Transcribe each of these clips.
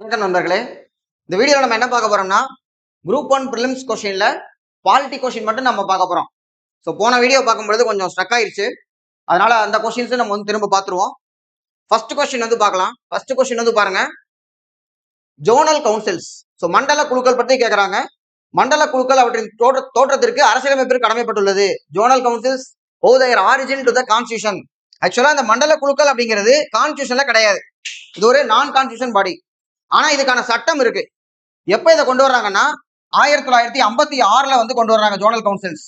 வணக்கம் நண்பர்களே. இந்த வீடியோவில் நம்ம என்ன பார்க்க போறோம்னா குரூப் 1 ப்ரிலிம்ஸ் கொஸ்டின்ல பாலிட்டி கொஸ்டின் மட்டும் நம்ம பார்க்க போறோம். ஸோ போன வீடியோ பார்க்கும்பொழுது கொஞ்சம் ஸ்ட்ரக் ஆயிடுச்சு. அதனால அந்த கொஸ்டின்ஸ் நம்ம வந்து திரும்ப பார்த்துருவோம். ஃபர்ஸ்ட் கொஸ்டின் வந்து பார்க்கலாம். ஃபர்ஸ்ட் கொஸ்டின் வந்து பாருங்க, ஜோனல் கவுன்சில்ஸ். ஸோ மண்டல குழுக்கள் பற்றி கேட்கறாங்க. மண்டல குழுக்கள் அவற்றின் தோற்றத்திற்கு அரசியலமைப்பிற்கு கடமைப்பட்டுள்ளது. Zonal councils owe their origin to the constitution. ஆக்சுவலா இந்த மண்டல குழுக்கள் அப்படிங்கிறது கான்ஸ்டியூஷன்ல கிடையாது. இது ஒரு நான் கான்ஸ்டியூஷன் பாடி. ஆனா இதுக்கான சட்டம் இருக்கு. எப்ப இதை கொண்டு வர்றாங்கன்னா 1956 வந்து கொண்டு வர்றாங்க ஜோனல் கவுன்சில்ஸ்.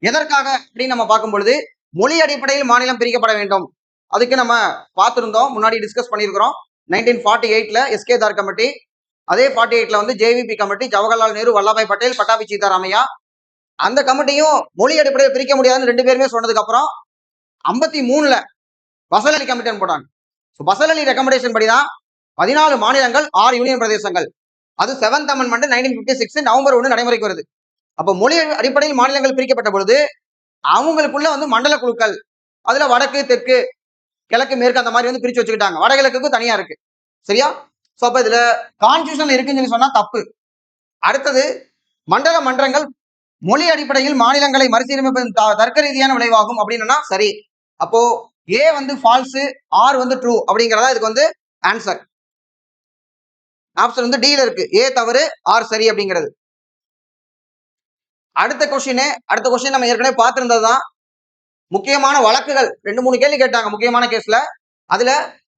எதற்காக அப்படின்னு நம்ம பார்க்கும் பொழுது மொழி அடிப்படையில் மாநிலம் பிரிக்கப்பட வேண்டும். அதுக்கு நம்ம பார்த்திருந்தோம், முன்னாடி டிஸ்கஸ் பண்ணியிருக்கிறோம். 1948ல எஸ்கே தார் கமிட்டி, அதே 48ல வந்து ஜேவிபி கமிட்டி, ஜவஹர்லால் நேரு, வல்லபாய் பட்டேல், பட்டாபி சீதாராமையா. அந்த கமிட்டியும் மொழி அடிப்படையில் பிரிக்க முடியாதுன்னு ரெண்டு பேருமே சொன்னதுக்கு அப்புறம் 53ல பசல் அலி கமிட்டி போட்டாங்க. பசல் அலி ரெக்கமெண்டேஷன் படிதான் 14 மாநிலங்கள் 6 யூனியன் பிரதேசங்கள். அது 7th அமெண்ட்மெண்ட் 1956 நவம்பர் 1 நடைமுறைக்கு வருது. அப்ப மொழி அடிப்படையில் மாநிலங்கள் பிரிக்கப்பட்ட பொழுது அவங்களுக்குள்ள வந்து மண்டல குழுக்கள், அதுல வடக்கு, தெற்கு, கிழக்கு, மேற்கு அந்த மாதிரி வந்து பிரிச்சு வச்சுக்கிட்டாங்க. வடகிழக்குக்கு தனியா இருக்கு. சரியா? சோ அப்ப இதுல கான்ஸ்டியூஷன்ல இருக்குன்னு சொல்லி சொன்னா தப்பு. அடுத்தது, மண்டல மன்றங்கள் மொழி அடிப்படையில் மாநிலங்களை மறுசீரமைப்பதன் தர்க்க ரீதியான விளைவாகும் அப்படின்னா சரி. அப்போ ஏ வந்து ஃபால்ஸ், ஆர் வந்து ட்ரூ அப்படிங்கிறதா இதுக்கு வந்து ஆன்சர். ஆப்ஷன் வந்து டீல இருக்கு. ஏ தவறு, ஆர் சரி அப்படிங்கிறது. அடுத்த கொஸ்டின் நம்ம ஏற்கனவே பார்த்திருந்ததுதான். முக்கியமான வழக்குகள் 2-3 கேள்வி கேட்டாங்க முக்கியமான கேஸ்ல. அதுல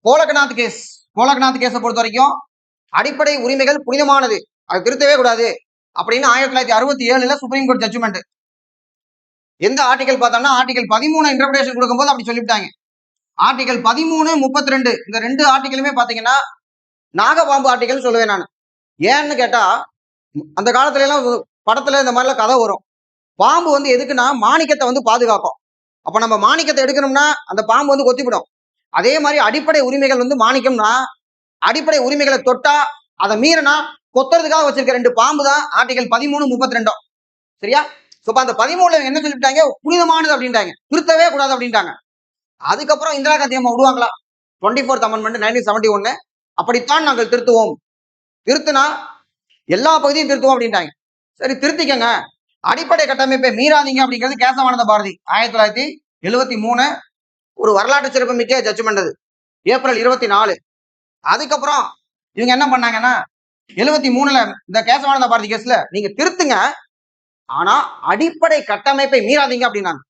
கோலக்நாத் கேஸை பொறுத்த வரைக்கும் அடிப்படை உரிமைகள் புனிதமானது, அது திருத்தவே கூடாது அப்படின்னு 1967ல சுப்ரீம் கோர்ட் ஜட்ஜ்மெண்ட். எந்த ஆர்டிகல் பார்த்தோம்னா ஆர்டிகல் 13 இன்டர்பிரேஷன் கொடுக்கும்போது அப்படி சொல்லிவிட்டாங்க. ஆர்டிகல் 13, 32 இந்த ரெண்டு ஆர்டிகலுமே பாத்தீங்கன்னா நாகபாம்பு ஆர்டிகல் சொல்லுவேன் நான். ஏன்னு கேட்டா அந்த காலத்துல எல்லாம் படத்துல இந்த மாதிரிலாம் கதை வரும். பாம்பு வந்து எதுக்குன்னா மாணிக்கத்தை வந்து பாதுகாக்கும். அப்ப நம்ம மாணிக்கத்தை எடுக்கணும்னா அந்த பாம்பு வந்து கொத்திவிடும். அதே மாதிரி அடிப்படை உரிமைகள் வந்து மாணிக்கம்னா அடிப்படை உரிமைகளை தொட்டா அதை மீறினா கொத்துறதுக்காக வச்சிருக்க ரெண்டு பாம்பு தான் ஆர்டிகல் 13, 32. சரியா? அந்த 13ல என்ன சொல்லிட்டாங்க, புனிதமானது அப்படின்ட்டாங்க, திருத்தவே கூடாது அப்படின்ட்டாங்க. அதுக்கப்புறம் இந்திரா காந்தி அம்மா விடுவாங்களா? 24th அமெண்ட்மெண்ட் 1971 அப்படித்தான் நாங்கள் திருத்துவோம், திருத்துனா எல்லா பகுதியும் திருத்துவோம் அப்படின்ட்டாங்க. சரி திருத்திக்கங்க, அடிப்படை கட்டமைப்பை மீறாதீங்க அப்படிங்கிறது கேசவானந்த பாரதி 1973 ஒரு வரலாற்று சிறப்பு மிக்க ஜட்ஜ்மெண்ட். அது ஏப்ரல் 24. அதுக்கப்புறம் இவங்க என்ன பண்ணாங்கன்னா 73ல இந்த கேசவானந்த பாரதி கேஸ்ல நீங்க திருத்துங்க, ஆனா அடிப்படை கட்டமைப்பை மீறாதீங்க அப்படின்னாங்க.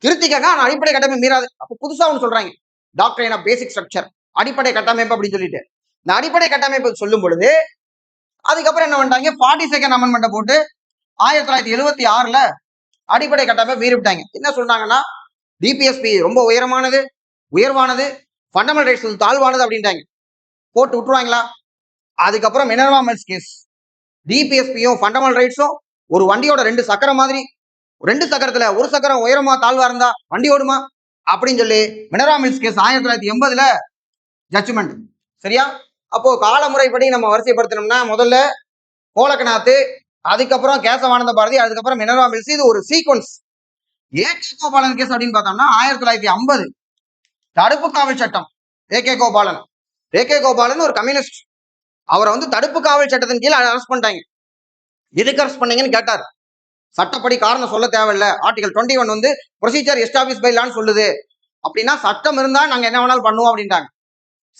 திருத்திக்கங்க ஆனா அடிப்படை கட்டமைப்பை மீறாது. அப்ப புதுசா ஒன்று சொல்றாங்க, டாக்டரைன் ஆஃப் பேசிக் ஸ்ட்ரக்சர், அடிப்படை கட்டமைப்பு அப்படின்னு சொல்லிட்டு. இந்த அடிப்படை கட்டமைப்பு சொல்லும் பொழுது அதுக்கப்புறம் என்ன பண்ணிட்டாங்க, 42nd அமெண்ட்மெண்ட் போட்டு 1976ல அடிப்படை கட்டமைப்பை மீறிவிட்டாங்க. என்ன சொன்னாங்கன்னா டிபிஎஸ்பி ரொம்ப உயர்வானது, ஃபண்டமெண்டல் ரைட்ஸ் தாழ்வானது அப்படின்ட்டாங்க. போட்டு விட்டுருவாங்களா? அதுக்கப்புறம் மினர்வா மில்ஸ் கேஸ், டிபிஎஸ்பியும் ஃபண்டமெண்டல் ரைட்ஸும் ஒரு வண்டியோட 2 சக்கரம் மாதிரி, 2 சக்கரத்துல ஒரு சக்கரம் உயரமா தாழ்வா இருந்தா வண்டி ஓடுமா அப்படின்னு சொல்லி மினர்வா மில்ஸ் கேஸ் 1980ல ஜட்ஜ்மெண்ட். சரியா? அப்போ காலமுறைப்படி நம்ம வரிசைப்படுத்தணும்னா முதல்ல கோலக்நாத், அதுக்கப்புறம் கேசவானந்த பாரதி, அதுக்கப்புறம் மினர்வா மில்ஸ். இது ஒரு சீக்வன்ஸ். ஏகே கோபாலன் கேஸ் அப்படின்னு பார்த்தோம்னா 1950 தடுப்பு காவல் சட்டம். ஏகே கோபாலன் ஒரு கம்யூனிஸ்ட். அவரை வந்து தடுப்பு காவல் சட்டத்தின் கீழ் அரெஸ்ட் பண்ணிட்டாங்க. எதுக்கு அரெஸ்ட் பண்ணீங்கன்னு கேட்டார். சட்டப்படி காரணம் சொல்ல தேவையில்லை, ஆர்டிகல் 21 வந்து ப்ரொசீஜர் எஸ்டாப்ளிஷ் பை லான்னு சொல்லுது. அப்படின்னா சட்டம் இருந்தா நாங்க என்ன வேணாலும் பண்ணுவோம் அப்படின்ட்டாங்க.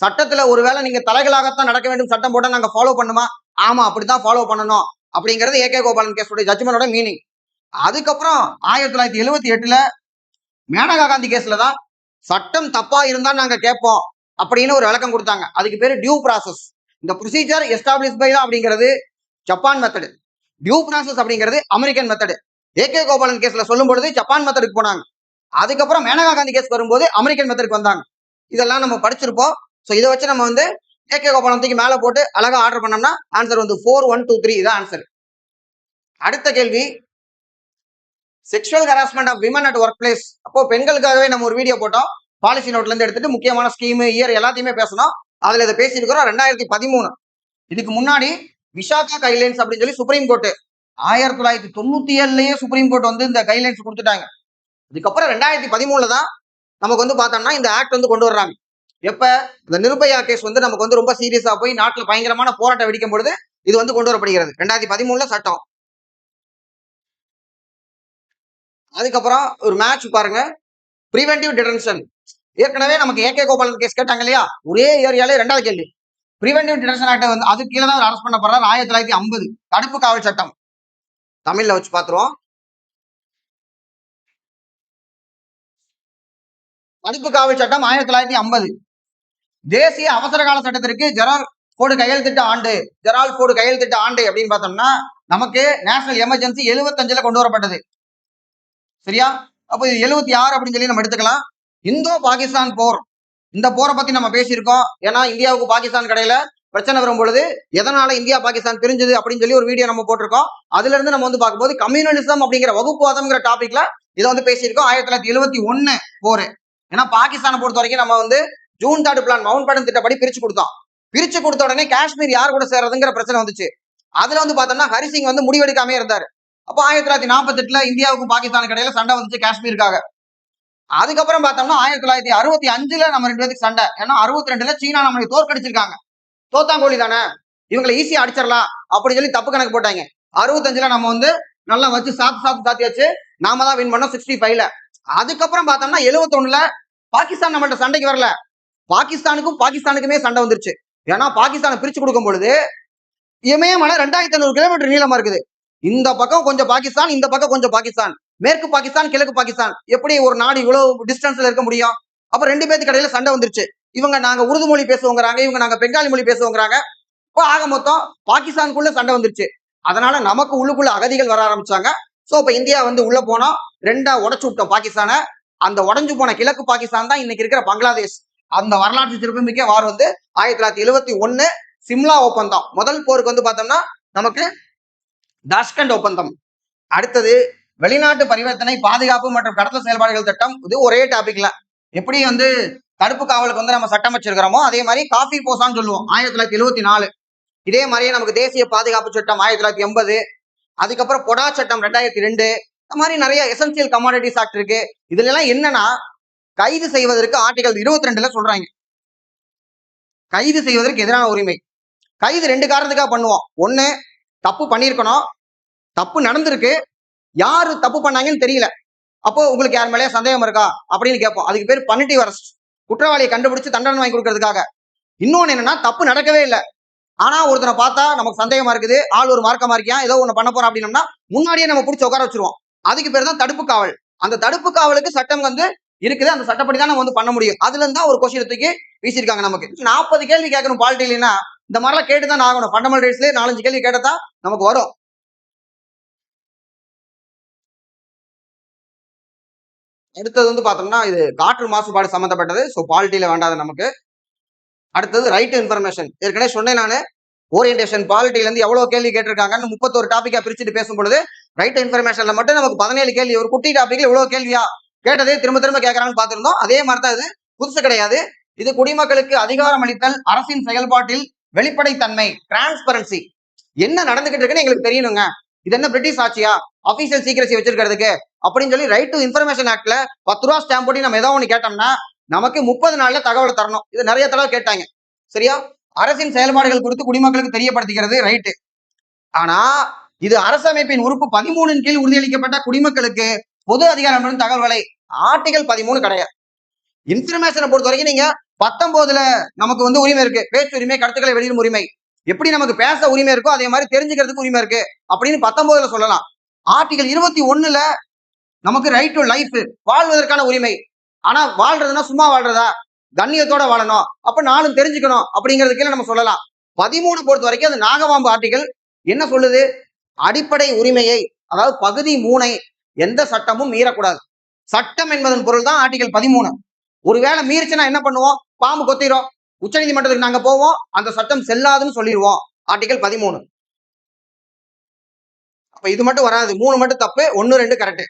சட்டத்துல ஒருவேளை நீங்க தலைகளாகத்தான் நடக்க வேண்டும் சட்டம் போட்டா நாங்க ஃபாலோ பண்ணுமா? ஆமா அப்படித்தான் ஃபாலோ பண்ணணும் அப்படிங்கிறது ஏகே கோபாலன் கேஸோட ஜட்ஜ்மெண்டோட மீனிங். அதுக்கப்புறம் 1978ல மேனகா காந்தி கேஸ்ல தான் சட்டம் தப்பா இருந்தா நாங்க கேட்போம் அப்படின்னு ஒரு விளக்கம் கொடுத்தாங்க. அதுக்கு பேரு டியூ ப்ராசஸ். இந்த ப்ரொசீஜர் எஸ்டாப்ளிஷ் பை லா அப்படிங்கிறது ஜப்பான் மெத்தடு, டியூ ப்ராசஸ் அப்படிங்கிறது அமெரிக்கன் மெத்தடு. ஏகே கோபாலன் கேஸ்ல சொல்லும் பொழுது ஜப்பான் மெத்தடுக்கு போனாங்க. அதுக்கப்புறம் மேனகா காந்தி கேஸ் வரும்போது அமெரிக்கன் மெத்தடுக்கு வந்தாங்க. இதெல்லாம் நம்ம படிச்சிருப்போம். ஸோ இதை வச்சு நம்ம வந்து ஏகே கோபாலன் தூக்கி மேல போட்டு அழகா ஆர்டர் பண்ணோம்னா ஆன்சர் வந்து 4, 1, 2, 3 இதான் ஆன்சர். அடுத்த கேள்வி, sexual harassment of women at workplace. அப்போ பெண்களுக்காகவே நம்ம ஒரு வீடியோ போட்டோம். பாலிசி நோட்ல இருந்து எடுத்துட்டு முக்கியமான ஸ்கீம், இயர் எல்லாத்தையுமே பேசணும். அதுல இதை பேசியிருக்கிறோம் 2013. இதுக்கு முன்னாடி விஷாகா கைட்லைன்ஸ் அப்படின்னு சொல்லி சுப்ரீம் கோர்ட் 1997லயே சுப்ரீம் கோர்ட் வந்து இந்த கைட்லைன்ஸ் கொடுத்துட்டாங்க. இதுக்கப்புறம் 2013ல தான் நமக்கு வந்து பார்த்தோம்னா இந்த ஆக்ட் வந்து கொண்டு வர்றாங்க. எப்ப இந்த நிர்பயா கேஸ் வந்து நமக்கு வந்து ரொம்ப சீரியஸா போய் நாட்டுல பயங்கரமான போராட்டம் வெடிக்கும் பொழுது இது வந்து கொண்டு வரப்படுகிறது 2013 சட்டம். அதுக்கப்புறம் ஒரு மேட்ச் பாருங்க, பிரிவென்டிவ் டிடென்ஷன். ஏற்கனவே நமக்கு ஏகே கோபாலன் கேஸ் கேட்டாங்க இல்லையா, ஒரே ஏரியாலே 2வது கேள்வி. பிரிவென்டிவ் டிடென்ஷன் ஆக்ட் வந்து அது கீழே தான் அரெஸ்ட் பண்ண போறாரு. 1950 தடுப்பு காவல் சட்டம். தமிழ்ல வச்சு பாத்துருவோம். தடுப்பு காவல் சட்டம் 1950. தேசிய அவசர கால சட்டத்திற்கு ஜெரால்ட் போர்டு கையெழுத்திட்ட ஆண்டு. ஜெரால்ட் போர்டு கையெழுத்திட்ட ஆண்டு அப்படின்னு பார்த்தோம்னா நமக்கு நேஷனல் எமர்ஜென்சி 75ல கொண்டு வரப்பட்டது. சரியா? அப்போ இது 76 அப்படின்னு சொல்லி நம்ம எடுத்துக்கலாம். இந்தோ பாகிஸ்தான் போர், இந்த போரை பத்தி நம்ம பேசியிருக்கோம். ஏன்னா இந்தியாவுக்கு பாகிஸ்தான் கடையில பிரச்சனை வரும் பொழுது எதனால இந்தியா பாகிஸ்தான் பிரிஞ்சது அப்படின்னு சொல்லி ஒரு வீடியோ நம்ம போட்டிருக்கோம். அதுல இருந்து நம்ம வந்து பார்க்கும்போது கம்யூனலிசம் அப்படிங்கிற வகுப்புவாதம்ங்கிற டாபிக்ல இதை வந்து பேசியிருக்கோம். 1971 போரு. ஏன்னா பாகிஸ்தானை பொறுத்த வரைக்கும் நம்ம வந்து ஜூன் 3 பிளான் மவுண்ட் பேட்டன் திட்டப்படி பிரிச்சு கொடுத்தோம். பிரிச்சு கொடுத்த உடனே காஷ்மீர் யார் கூட சேர்றதுங்கிற பிரச்சனை வந்துச்சு. அதுல வந்து பார்த்தோம்னா ஹரிசிங் வந்து முடிவெடுக்காமே இருந்தாரு. அப்போ 1948 இந்தியாவுக்கு பாகிஸ்தானுக்கு இடையில சண்டை வந்துச்சு காஷ்மீருக்காக. அதுக்கப்புறம் பார்த்தோம்னா 1965 நம்ம 2 பேருக்கு சண்டை. ஏன்னா 62 சீனா நம்மளை தோற்கடிச்சிருக்காங்க. தோத்தாங்கோழி தானே, இவங்களை ஈஸியா அடிச்சிடலாம் அப்படின்னு சொல்லி தப்பு கணக்கு போட்டாங்க. 65 நம்ம வந்து நல்லா வச்சு சாத்தியாச்சு. நாம தான் வின் பண்ணோம் 65ல. அதுக்கப்புறம் பார்த்தோம்னா 71 பாகிஸ்தான் நம்மள்ட்ட சண்டைக்கு வரல. பாகிஸ்தானுக்குமே சண்டை வந்துருச்சு. ஏன்னா பாகிஸ்தானை பிரிச்சு கொடுக்கும் பொழுது இமயமலை 2500 கிலோமீட்டர் நீளமா இருக்குது. இந்த பக்கம் கொஞ்சம் பாகிஸ்தான், இந்த பக்கம் கொஞ்சம் பாகிஸ்தான், மேற்கு பாகிஸ்தான், கிழக்கு பாகிஸ்தான். எப்படி ஒரு நாடு இவ்வளவு டிஸ்டன்ஸ்ல இருக்க முடியும்? அப்ப 2 பேருக்கு இடையில சண்டை வந்துருச்சு. இவங்க நாங்க உருது மொழி பேசுவோங்கிறாங்க, இவங்க நாங்க பெங்காலி மொழி பேசுவோங்கிறாங்க. இப்போ ஆக மொத்தம் பாகிஸ்தானுக்குள்ள சண்டை வந்துருச்சு. அதனால நமக்கு உள்ளுக்குள்ள அகதிகள் வர ஆரம்பிச்சாங்க. சோ இப்ப இந்தியா வந்து உள்ள போனோம், 2ஆ உடைச்சு விட்டோம் பாகிஸ்தானை. அந்த உடஞ்சு போன கிழக்கு பாகிஸ்தான் தான் இன்னைக்கு இருக்கிற பங்களாதேஷ். அந்த வரலாற்று சிறப்புமிக்க வார் வந்து 1971 சிம்லா ஒப்பந்தம். முதல் போருக்கு வந்து பார்த்தோம்னா நமக்கு தாஷ்கண்ட் ஒப்பந்தம். அடுத்தது வெளிநாட்டு பரிவர்த்தனை பாதுகாப்பு மற்றும் கடத்தல் செயல்பாடுகள் திட்டம். இது ஒரே டாபிக்ல எப்படி வந்து தடுப்பு காவலுக்கு வந்து நம்ம சட்டம் வச்சிருக்கிறோமோ அதே மாதிரி காஃபி போசான்னு சொல்லுவோம் 1974. இதே மாதிரியே நமக்கு தேசிய பாதுகாப்பு சட்டம் 1980. அதுக்கப்புறம் பொடா சட்டம் 2002. இந்த மாதிரி நிறைய எசென்சியல் கமாடிட்டிஸ் ஆக்ட் இருக்கு. இதுல எல்லாம் என்னன்னா கைது செய்வதற்கு ஆர்டிகல் 22 சொல்றாங்க. கைது செய்வதற்கு எதிரான உரிமை. கைது 2 காரணத்துக்காக பண்ணுவோம். ஒண்ணு, தப்பு பண்ணிருக்கணும், தப்பு நடந்திருக்கு, யாரு தப்பு பண்ணாங்கன்னு தெரியல, அப்போ உங்களுக்கு யார் மேலேயே சந்தேகம் இருக்கா அப்படின்னு கேட்போம். அதுக்கு பேர் பனிட்டிவ் அரெஸ்ட். குற்றவாளியை கண்டுபிடிச்சு தண்டனை வாங்கி கொடுக்கறதுக்காக. இன்னொன்னு என்னன்னா தப்பு நடக்கவே இல்லை, ஆனா ஒருத்தனை பார்த்தா நமக்கு சந்தேகமா இருக்குது, ஆள் ஒரு மார்க்கமா இருக்கியா, ஏதோ ஒண்ணு பண்ண போறோம் அப்படின்னம்னா முன்னாடியே நம்ம பிடிச்சி உட்கார வச்சிருவோம். அதுக்கு பேர் தான் தடுப்பு காவல். அந்த தடுப்பு காவலுக்கு சட்டம் வந்து இருக்குது, அந்த சட்டப்படி தான் நம்ம வந்து பண்ண முடியும். அதுல இருந்தா ஒரு கொஸ்டின் தூக்கி வீசிருக்காங்க. நமக்கு 40 கேள்வி கேட்கணும் பாலிட்டினா, இந்த மாதிரிலாம் கேட்டுதான் ஆகணும். ஃபண்டமெண்டல் ரைட்ஸ்லயே 4-5 கேள்வி கேட்டதான் நமக்கு வரும். அடுத்தது வந்து பார்த்தோம்னா இது காற்று மாசுபாடு சம்பந்தப்பட்டது. ஸோ பாலிட்டியில வேண்டாது நமக்கு. அடுத்தது ரைட் டு இன்ஃபர்மேஷன். ஏற்கனவே சொன்னேன் நான், ஓரியன்டேஷன் பாலிட்டில இருந்து எவ்வளவு கேள்வி கேட்டிருக்காங்கன்னு 31 டாபிக்கா பிரிச்சுட்டு பேசும்பொழுது ரைட் டு இன்ஃபர்மேஷன்ல மட்டும் நமக்கு 17 கேள்வி. ஒரு குட்டி டாபிக்ல இவ்வளவு கேள்வியா கேட்டதே திரும்ப திரும்ப கேட்கறாங்கன்னு பார்த்திருந்தோம். அதே மாதிரி தான் இது புதுசு கிடையாது. இது குடிமக்களுக்கு அதிகாரம் அளித்தல், அரசின் செயல்பாட்டில் வெளிப்படைத்தன்மை, டிரான்ஸ்பரன்சி. என்ன நடந்துகிட்டு இருக்குன்னு எங்களுக்கு தெரியணுங்க. இது என்ன பிரிட்டிஷ் ஆட்சியா அபிஷியல் சீக்கிரசி வச்சிருக்கிறதுக்கு அப்படின்னு சொல்லி ரைட் டு இன்ஃபர்மேஷன் ஆக்ட்ல 10 ரூபா ஸ்டாம்ப் போட்டு நம்ம ஏதாவது ஒண்ணு கேட்டோம்னா நமக்கு 30 நாள்ல தகவல் தரணும். இது நிறைய தடவை கேட்டாங்க. சரியா? அரசின் செயல்பாடுகள் குறித்து குடிமக்களுக்கு தெரியப்படுத்துகிறது ரைட்டு. ஆனா இது அரசமைப்பின் உறுப்பு 13 கீழ் உறுதியளிக்கப்பட்ட குடிமக்களுக்கு பொது அதிகாரம் தகவல்களை ஆர்டிகல் 13 கிடையாது. இன்ஃபர்மேஷனை பொறுத்த வரைக்கும் நீங்க 19ல நமக்கு வந்து உரிமை இருக்கு, பேச்சு உரிமை, கருத்துக்களை வெளியிடும் உரிமை. எப்படி நமக்கு பேச உரிமை இருக்கோ அதே மாதிரி தெரிஞ்சுக்கிறதுக்கு உரிமை இருக்கு அப்படின்னு 19ல சொல்லலாம். ஆர்டிகல் 21ல நமக்கு ரைட் டு லைஃப், வாழ்வதற்கான உரிமை. ஆனா வாழ்றதுன்னா சும்மா வாழ்றதா, கண்ணியத்தோட வாழணும், அப்ப நானும் தெரிஞ்சுக்கணும் அப்படிங்கிறதுக்கு நம்ம சொல்லலாம். 13 பொறுத்த வரைக்கும் அது நாகவாம்பு ஆர்டிகல் என்ன சொல்லுது? அடிப்படை உரிமையை, அதாவது பகுதி 3 எந்த சட்டமும் மீறக்கூடாது. சட்டம் என்பதன் பொருள் தான் ஆர்டிகல் 13. ஒருவேளை மீறிச்சுன்னா என்ன பண்ணுவோம்? பாம்பு கொத்திரும். உச்ச நீதிமன்றத்துக்கு நாங்க போவோம், அந்த சட்டம் செல்லாதுன்னு சொல்லிடுவோம். ஆர்டிகல் 13. அப்ப இது மட்டும் வராது, 3 மட்டும் தப்பு, 1, 2 கரெக்ட்.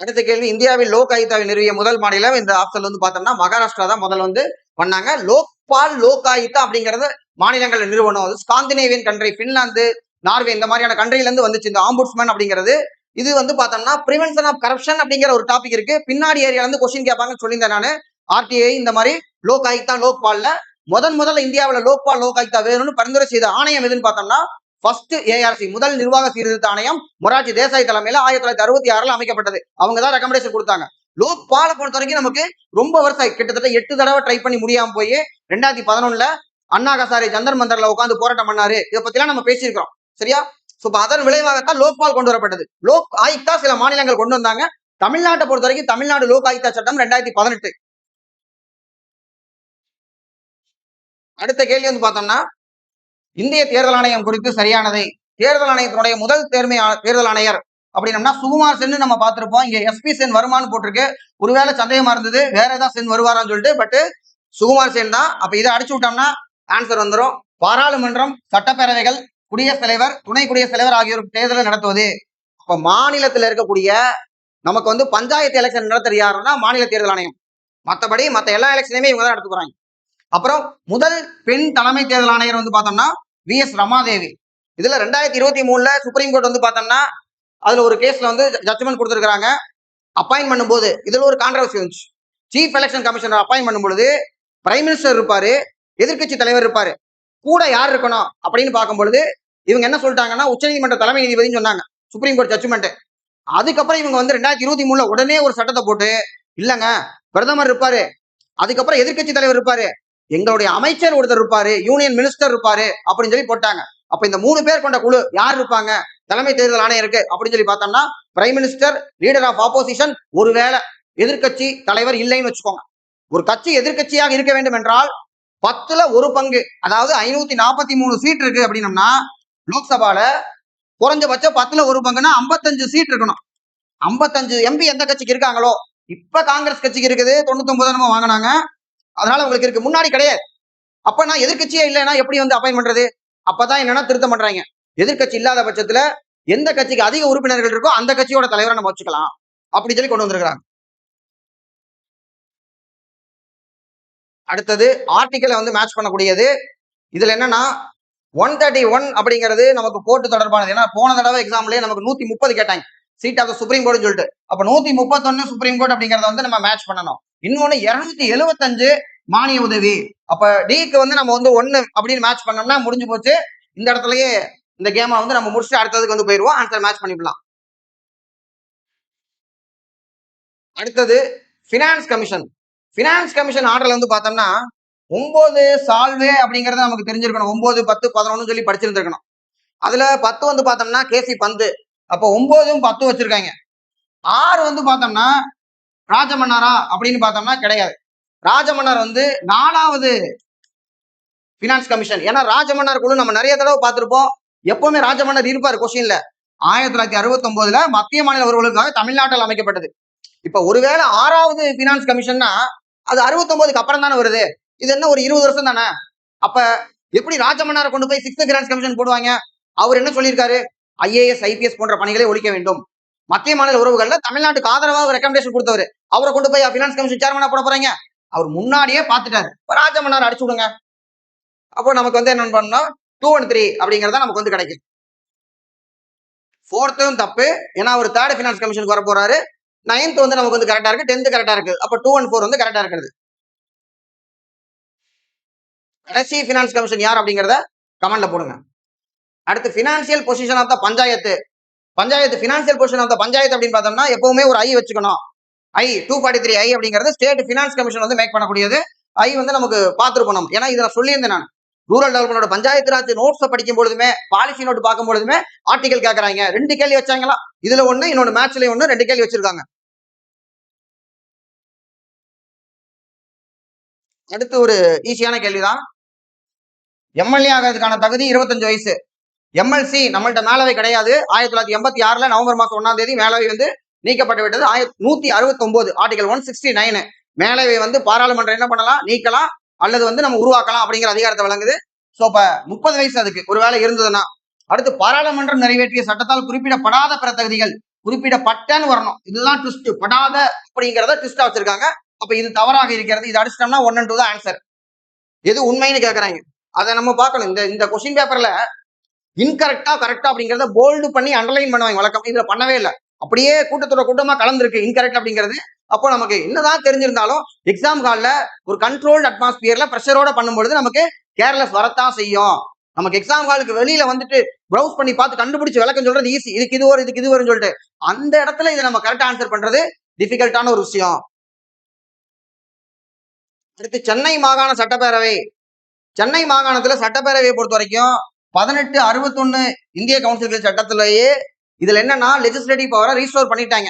அடுத்த கேள்வி, இந்தியாவில் லோக் ஆயுக்தாவை நிறுவிய முதல் மாநிலம் இந்த ஆப்ஷன்ல வந்து பார்த்தோம்னா மகாராஷ்டிரா தான் முதல்ல வந்து பண்ணாங்க. லோக்பால் லோக் ஆயுக்தா அப்படிங்கறது மாநிலங்கள் நிறுவனம். அது ஸ்காந்தினேவியன் கண்ட்ரி, பின்லாந்து, நார்வே இந்த மாதிரியான கண்ட்ரில இருந்து வந்துச்சு இந்த ஆம்புட்ஸ்மேன் அப்படிங்கிறது. இது வந்து பார்த்தோம்னா பிரிவென்ஷன் ஆஃப் கரப்ஷன் அப்படிங்கிற ஒரு டாபிக் இருக்கு. பின்னாடி ஏரியால இருந்து கொஸ்டின் கேட்பாங்கன்னு சொல்லியிருந்தேன் நானு. ஆர்டிஐ இந்த மாதிரி லோக் ஆயுக்தா லோக்பால்ல முதல்ல இந்தியாவில் லோக் ஆயுக்தா வேணும்னு பரிந்துரை செய்த ஆணையம் எதுன்னு பார்த்தோம்னா ஃபர்ஸ்ட் ஏஆர்சி முதல் நிர்வாக சீர்திருத்த ஆணையம் மொரார்ஜி தேசாய் தலைமையில 1966 அமைக்கப்பட்டது. அவங்க தான் ரெக்கமெண்டேஷன் கொடுத்தாங்க. லோக்பாலை பொறுத்த வரைக்கும் நமக்கு ரொம்ப வருஷம் கிட்டத்தட்ட 8 தடவை ட்ரை பண்ணி முடியாம போய் 2011 அண்ணா ஹசாரே ஜந்தர் மந்தர்ல உட்காந்து போராட்டம் பண்ணாரு. இதை பத்திலாம் நம்ம பேசியிருக்கிறோம். சரியா? அதன் விளைவாகத்தான் லோக்பால் கொண்டு வரப்பட்டது. லோக் ஆயுக்தா சில மாநிலங்கள் கொண்டு வந்தாங்க. தமிழ்நாட்டை பொறுத்த வரைக்கும் தமிழ்நாடு லோக் ஆயுக்தா சட்டம் 2018. அடுத்த கேள்வி வந்து பார்த்தோம்னா இந்திய தேர்தல் ஆணையம் குறித்து சரியானதை. தேர்தல் ஆணையத்தினுடைய முதல் தேர்தல் ஆணையர் அப்படின்னம்னா சுகுமார் சென் நம்ம பார்த்திருப்போம். இங்க எஸ்பி சென் வருமானு போட்டிருக்கு. ஒருவேளை சந்தேகமா இருந்தது வேற ஏதாவது சென் வருவாரான்னு சொல்லிட்டு, பட் சுகுமார் சென் தான். அப்ப இதை அடிச்சு விட்டோம்னா ஆன்சர் வந்துடும். பாராளுமன்றம், சட்டப்பேரவைகள், குடியரசுத் தலைவர், துணை குடியரசுத் தலைவர் ஆகியோர் தேர்தலை நடத்துவது. அப்ப மாநிலத்தில் இருக்கக்கூடிய நமக்கு வந்து பஞ்சாயத்து எலெக்ஷன் நடத்துறது யாருன்னா மாநில தேர்தல் ஆணையம். மற்றபடி மற்ற எல்லா எலெக்ஷனையுமே இவங்க தான் நடத்த போறாங்க. அப்புறம் முதல் பெண் தலைமை தேர்தல் ஆணையர் வந்து பார்த்தோம்னா விஎஸ் ரமாதேவி. இதுல 2023 சுப்ரீம் கோர்ட் வந்து பார்த்தோம்னா அதுல ஒரு கேஸ்ல வந்து ஜட்ஜ்மெண்ட் கொடுத்துருக்காங்க. அப்பாயின்ட் பண்ணும்போது இதுல ஒரு கான்ட்ரவர்சி வந்துச்சு. சீஃப் எலெக்ஷன் கமிஷனர் அப்பாயின்ட் பண்ணும்பொழுது பிரைம் மினிஸ்டர் இருப்பாரு, எதிர்கட்சி தலைவர் இருப்பாரு, கூட யார் இருக்கணும் அப்படின்னு பார்க்கும்பொழுது இவங்க என்ன சொல்லிட்டாங்கன்னா உச்சநீதிமன்ற தலைமை நீதிபதினு சொன்னாங்க. Supreme court judgment. அதுக்கப்புறம் இவங்க வந்து 2023 உடனே ஒரு சட்டத்தை போட்டு இல்லங்க பிரதமர் இருப்பாரு, அதுக்கப்புறம் எதிர்கட்சி தலைவர் இருப்பாரு, எங்களுடைய அமைச்சர் ஒருத்தர் இருப்பாரு, யூனியன் மினிஸ்டர் இருப்பாரு அப்படின்னு சொல்லி போட்டாங்க. அப்ப இந்த 3 பேர் கொண்ட குழு யார் இருப்பாங்க தலைமை தேர்தல் ஆணையருக்கு அப்படின்னு சொல்லி பார்த்தோம்னா prime minister, leader of opposition, ஒருவேளை எதிர்கட்சி தலைவர் இல்லைன்னு வச்சுக்கோங்க. ஒரு கட்சி எதிர்கட்சியாக இருக்க வேண்டும் என்றால் 10ல் 1 பங்கு, அதாவது 543 சீட் இருக்கு அப்படின்னம்னா லோக்சபால குறைஞ்சபட்சம் 10ல் 1 பங்குன்னா 55 சீட் இருக்கணும். 55 எம்பி எந்த கட்சிக்கு இருக்காங்களோ, இப்ப காங்கிரஸ் கட்சிக்கு இருக்குது 99 வாங்கினாங்க, அதனால உங்களுக்கு இருக்கு, முன்னாடி கிடையாது. அப்ப நான் எதிர்கட்சியே இல்லைன்னா எப்படி வந்து அப்பாயின் பண்றது? அப்பதான் என்னன்னா திருத்தம் பண்றாங்க. எதிர்கட்சி இல்லாத பட்சத்துல எந்த கட்சிக்கு அதிக உறுப்பினர்கள் இருக்கோ அந்த கட்சியோட தலைவரை நம்ம வச்சுக்கலாம் அப்படி சொல்லி கொண்டு வந்திருக்கிறாங்க. அடுத்தது ஆர்டிக்கலை வந்து மேட்ச் பண்ணக்கூடியது. இதுல என்னன்னா 131 அப்படிங்கிறது நமக்கு கோர்ட்டு தொடர்பானது. ஏன்னா போன தடவை எக்ஸாம்லயே நமக்கு 130 கேட்டாங்க சீட் ஆஃப் சுப்ரீம் கோர்ட்னு சொல்லிட்டு. அப்ப 131 சுப்ரீம் கோர்ட் அப்படிங்கறத வந்து நம்ம மேட்ச் பண்ணணும். இன்னொன்னு 275 மானிய உதவி. அப்ப டிக்கு வந்து நம்ம வந்து 1 அப்படின்னு மேட்ச் பண்ணோம்னா முடிஞ்சு போச்சு. இந்த இடத்துலயே இந்த கேமை வந்து நம்ம முடிச்சுட்டு அடுத்ததுக்கு வந்து போயிருவோம். ஆன்சர் மேட்ச் பண்ணிக்கலாம். அடுத்தது பினான்ஸ் கமிஷன். பினான்ஸ் கமிஷன் ஆர்டர்ல வந்து பார்த்தோம்னா 9 சால்வே அப்படிங்கறத நமக்கு தெரிஞ்சிருக்கணும். 9, 10, 11 சொல்லி படிச்சிருந்திருக்கணும். அதுல 10 வந்து பார்த்தோம்னா கேசி பந்து. அப்போ 9ம் 10 வச்சிருக்காங்க. 6 வந்து பார்த்தோம்னா ராஜமன்னாரா அப்படின்னு பார்த்தோம்னா கிடையாது. ராஜமன்னார் வந்து 4வது பினான்ஸ் கமிஷன். ஏன்னா ராஜமன்னார் குழு நம்ம நிறைய தடவை பார்த்திருப்போம். எப்பவுமே ராஜமன்னார் இருப்பார் கொஸ்டின்ல. 1969 மத்திய மாநில உறவுகளுக்காக தமிழ்நாட்டில் அமைக்கப்பட்டது. இப்ப ஒருவேளை 6வது பினான்ஸ் கமிஷன்னா அது 69க்கு அப்புறம் தானே வருது. இது என்ன ஒரு 20 வருஷம் தானே. அப்ப எப்படி ராஜமன்னாரை கொண்டு போய் 6th பினான்ஸ் கமிஷன் போடுவாங்க? அவர் என்ன சொல்லியிருக்காரு? IAS, IPS போன்ற பணிகளை ஒழிக்க வேண்டும். மத்திய மாநில உறவுகள்ல தமிழ்நாட்டுக்கு ஆதரவாக ரெக்கமெண்டேஷன் கொடுத்தவர். அவரை கொண்டு போய் பினான்ஸ் கமிஷன் சேர்மனா போட போறீங்க? அவர் முன்னாடியே பார்த்துட்டாரு. ராஜமன்னார் அடிச்சு விடுங்க. அப்போ நமக்கு வந்து என்ன பண்ணணும் 2 and 3 அப்படிங்கறத நமக்கு வந்து கிடைக்கும். 4th தப்பு. ஏன்னா அவர் 3rd பினான்ஸ் கமிஷனுக்கு வர போறாரு. 9th வந்து நமக்கு வந்து கரெக்டா இருக்கு. 10th கரெக்டா இருக்கு. அப்ப 2 and 4 வந்து கரெக்டா இருக்குது. கடைசி பினான்ஸ் கமிஷன் யார் அப்படிங்கறத கமெண்ட்ல போடுங்க. அடுத்து financial position of the panchayat. Financial position of the panchayat அப்படின்னு பார்த்தோம்னா எப்பவுமே ஒரு ஐ வச்சுக்கணும். 243 ஐ அப்படிங்கிறது ஸ்டேட் பினான்ஸ் கமிஷன் வந்து மேக் பண்ணக்கூடியது. ஐ வந்து நமக்கு பார்த்துருப்போம் நம்ம. ஏன்னா இதை நான் சொல்லியிருந்தேன் நான். ரூரல் டெவலப்மெண்டோட பஞ்சாயத்து ராஜ் நோட்ஸ் படிக்கும் பொழுதுமே பாலிசி நோட் பார்க்கும் பொழுதுமே ஆர்டிகல் கேட்கறாங்க. 2 கேள்வி வச்சாங்களா? இதுல 1, இன்னொன்று மேட்ச்லயும் 1, 2 கேள்வி வச்சிருக்காங்க. அடுத்து ஒரு ஈஸியான கேள்விதான். எம்எல்ஏ ஆகிறதுக்கான தகுதி 25 வயசு. எம்எல்சி நம்மள்ட்ட மேலவை கிடையாது. 1986 நவம்பர் மாசம் 1ஆம் தேதி மேலவை வந்து நீக்கப்பட்டு விட்டது. 169 ஆர்டிகல் 169 மேலவை வந்து பாராளுமன்றம் என்ன பண்ணலாம், நீக்கலாம் அல்லது வந்து நம்ம உருவாக்கலாம் அப்படிங்கிற அதிகாரத்தை வழங்குது. சோ இப்ப 30 வயசு அதுக்கு ஒரு வேலை இருந்ததுன்னா. அடுத்து பாராளுமன்றம் நிறைவேற்றிய சட்டத்தால் குறிப்பிடப்படாத பிற தகுதிகள். குறிப்பிடப்பட்டன்னு வரணும். இதுதான் ட்விஸ்ட். படாத அப்படிங்கிறத ட்விஸ்டா வச்சிருக்காங்க. அப்ப இது தவறாக இருக்கிறது. இது அடிச்சிட்டோம்னா 1 and 2 தான் ஆன்சர். எது உண்மைன்னு கேட்கறாங்க. அதை நம்ம பார்க்கணும். இந்த கொஸ்டின் பேப்பர்ல இன்கரெக்டா கரெக்டா அப்படிங்கறத போல்டு பண்ணி அண்டர்லைன் பண்ணுவாங்க வழக்கம். இதுல பண்ணவே இல்லை. அப்படியே கூட்டத்தோட கூட்டமா கலந்துருக்கு இன்கரெக்ட் அப்படிங்கிறது. அப்போ நமக்கு என்னதான் தெரிஞ்சிருந்தாலும் எக்ஸாம் ஹால்ல ஒரு கண்ட்ரோல்டு அட்மாஸ்பியர்ல ப்ரெஷரோட பண்ணும்பொழுது நமக்கு கேர்லெஸ் வரத்தான் செய்யும். நமக்கு எக்ஸாம் ஹாலுக்கு வெளியில வந்துட்டு ப்ரௌஸ் பண்ணி பார்த்து கண்டுபிடிச்சு விளக்கம் சொல்றது ஈஸி. இதுக்கு இது வரும், இதுக்கு இது வரும்னு சொல்லிட்டு அந்த இடத்துல இதை நம்ம கரெக்டா ஆன்சர் பண்றது டிஃபிகல்ட்டான ஒரு விஷயம். அடுத்து சென்னை மாகாண சட்டப்பேரவை. சென்னை மாகாணத்துல சட்டப்பேரவையை பொறுத்த வரைக்கும் 1861 இந்திய கவுன்சில்கள் சட்டத்திலேயே இதுல என்னன்னா லெஜிஸ்லேட்டிவ் பவரை ரீஸ்டோர் பண்ணிட்டாங்க.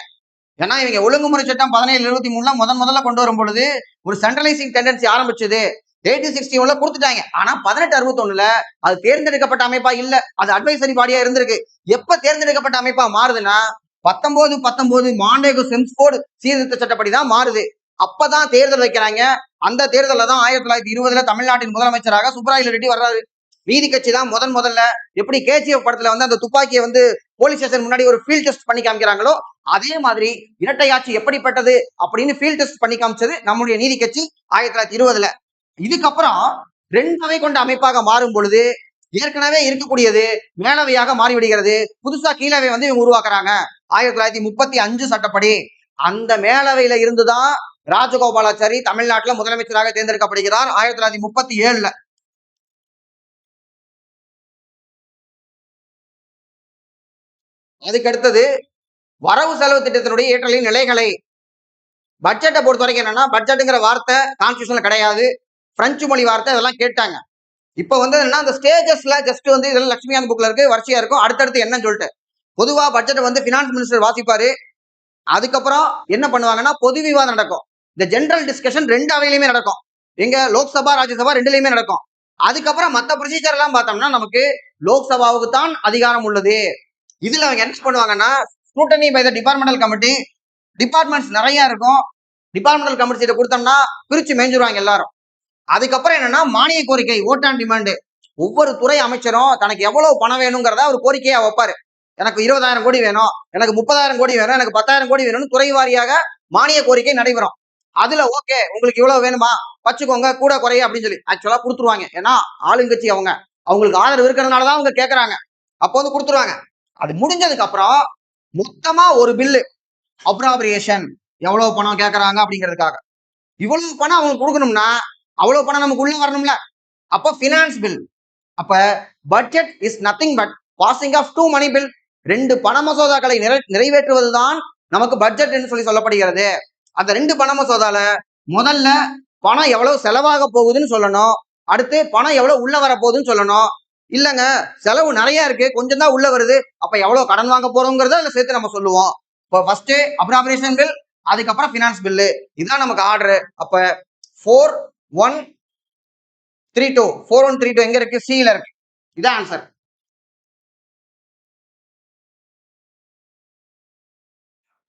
ஏன்னா இவங்க ஒழுங்குமுறை சட்டம் 1773 முதல்ல கொண்டு வரும் பொழுது ஒரு சென்ட்ரலைசிங் டெண்டன்சி ஆரம்பிச்சது. 1861 கொடுத்துட்டாங்க. ஆனா 1861 அது தேர்ந்தெடுக்கப்பட்ட அமைப்பா இல்ல, அது அட்வைசரி பாடியா இருந்திருக்கு. எப்ப தேர்ந்தெடுக்கப்பட்ட அமைப்பா மாறுதுன்னா 1919 மாண்டேகு செம்ஸ்போர்டு சீர்திருத்த சட்டப்படிதான் மாறுது. அப்பதான் தேர்தல் வைக்கிறாங்க. அந்த தேர்தலில் தான் 1920 தமிழ்நாட்டின் முதலமைச்சராக சுப்பராயலு ரெட்டி வர்றாரு. நீதி கட்சி தான் முதல்ல எப்படி கேஜிஎஃப் படத்துல வந்து அந்த துப்பாக்கியை வந்து போலீஸ் ஸ்டேஷன் முன்னாடி ஒரு ஃபீல்ட் டெஸ்ட் பண்ணி காமிக்கிறாங்களோ அதே மாதிரி இரட்டை ஆட்சி எப்படிப்பட்டது அப்படின்னு ஃபீல்ட் டெஸ்ட் பண்ணி காமிச்சது நம்முடைய நீதி கட்சி 1920. இதுக்கப்புறம் 2 அவை கொண்ட அமைப்பாக மாறும் பொழுது ஏற்கனவே இருக்கக்கூடியது மேலவையாக மாறிவிடுகிறது. புதுசா கீழவை வந்து இவங்க உருவாக்குறாங்க 1935 சட்டப்படி. அந்த மேலவையில இருந்துதான் ராஜகோபாலாச்சாரி தமிழ்நாட்டில் முதலமைச்சராக தேர்ந்தெடுக்கப்படுகிறார் 1937. அதுக்கு அடுத்தது வரவு செலவு திட்டத்தினுடைய ஏற்றலின் நிலைகளை. பட்ஜெட்டை பொறுத்த வரைக்கும் என்னன்னா பட்ஜெட்டுங்கிற வார்த்தை கான்ஸ்டியூஷன்ல கிடையாது, பிரெஞ்சு மொழி வார்த்தை, இதெல்லாம் கேட்டாங்க. இப்ப வந்து என்னன்னா அந்த ஸ்டேஜஸ்ல ஜஸ்ட் வந்து இதெல்லாம் லட்சுமிகாந்த் புக்ல இருக்கு, வரிசையா இருக்கும். அடுத்தடுத்து என்னன்னு சொல்லிட்டு பொதுவா பட்ஜெட்டை வந்து பினான்ஸ் மினிஸ்டர் வாசிப்பாரு. அதுக்கப்புறம் என்ன பண்ணுவாங்கன்னா பொது விவாதம் நடக்கும். இந்த ஜெனரல் டிஸ்கஷன் 2 அவையிலுமே நடக்கும். எங்க லோக்சபா ராஜ்யசபா 2லயுமே நடக்கும். அதுக்கப்புறம் மத்த ப்ரொசீஜர் எல்லாம் பார்த்தோம்னா நமக்கு லோக்சபாவுக்கு தான் அதிகாரம் உள்ளது. இதுல அவங்க என்ன பண்ணுவாங்கன்னா scrutiny by the departmental committee. Departments நிறைய இருக்கும். டிபார்ட்மெண்டல் கமிட்டி கொடுத்தோம்னா பிரிச்சு மேய்ஞ்சிருவாங்க எல்லாரும். அதுக்கப்புறம் என்னன்னா மானிய கோரிக்கை, ஓட் அண்ட் டிமாண்ட். ஒவ்வொரு துறை அமைச்சரும் தனக்கு எவ்வளவு பணம் வேணுங்கிறத ஒரு கோரிக்கையா வைப்பாரு. எனக்கு 20,000 கோடி வேணும், எனக்கு 30,000 கோடி வேணும், எனக்கு 10,000 கோடி வேணும்னு துறை வாரியாக மானிய கோரிக்கை நடைபெறும். அதுல ஓகே உங்களுக்கு இவ்வளவு வேணுமா வச்சுக்கோங்க, கூட குறைய அப்படின்னு சொல்லி ஆக்சுவலா கொடுத்துருவாங்க. ஏன்னா ஆளுங்கட்சி அவங்களுக்கு ஆதரவு இருக்கிறதுனாலதான் அவங்க கேட்கறாங்க. அப்போ வந்து கொடுத்துருவாங்க. அது முடிஞ்சதுக்கு அப்புறம் மொத்தமா ஒரு பில்லு அப்ராப்ரியேஷன் எவ்வளவு பணம் கேட்கறாங்க அப்படிங்கிறதுக்காக இவ்வளவு பணம் அவங்க கொடுக்கணும்னா அவ்வளவு பணம் நமக்கு உள்ள வரணும்ல. அப்போ பினான்ஸ் பில். அப்ப budget is nothing but passing of 2 money bill. 2 பண மசோதாக்களை நிறைவேற்றுவதுதான் நமக்கு பட்ஜெட் என்று சொல்ல அந்த 2 பண மசோதால முதல்ல பணம் எவ்வளவு செலவாக போகுதுன்னு சொல்லணும், அடுத்து பணம் எவ்வளவு உள்ள வர போகுதுன்னு சொல்லணும். இல்லங்க செலவு நிறைய இருக்கு, கொஞ்சம் தான் உள்ள வருது, அப்ப எவ்வளவு கடன் வாங்க போறோங்கிறத அதுல சேர்த்து நம்ம சொல்லுவோம். இப்போ ஃபர்ஸ்ட் அப்ராப்ரியேஷன் பில், அதுக்கப்புறம் பினான்ஸ் பில்லு. இதுதான் நமக்கு ஆர்டர். அப்ப 4132 எங்க இருக்கு? சில இருக்கு. இதான் ஆன்சர்.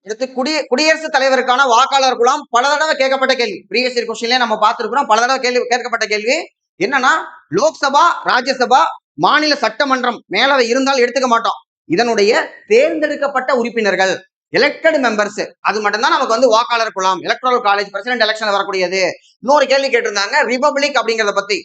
அடுத்து குடியரசுத் தலைவருக்கான வாக்காளர் குழாம் பல தடவை கேட்கப்பட்ட கேள்வி. ப்ரீவியஸ் இயர் கொஸ்டின்ல நம்ம பார்த்திருக்கிறோம். பல தடவை கேட்கப்பட்ட கேள்வி என்னன்னா லோக்சபா ராஜ்யசபா மாநில சட்டமன்றம் மேலவை இருந்தால் எடுத்துக்க மாட்டோம். இதனுடைய தேர்ந்தெடுக்கப்பட்ட உறுப்பினர்கள் எலெக்டட் மெம்பர்ஸ் அது மட்டும்தான் நமக்கு வந்து வாக்காளர் குழாம். எலக்ட்ரல் காலேஜ் பிரசிடென்ட் எலெக்ஷன் வரக்கூடியது. இன்னொரு கேள்வி கேட்டிருந்தாங்க ரிபப்ளிக் அப்படிங்கிறத பத்தி.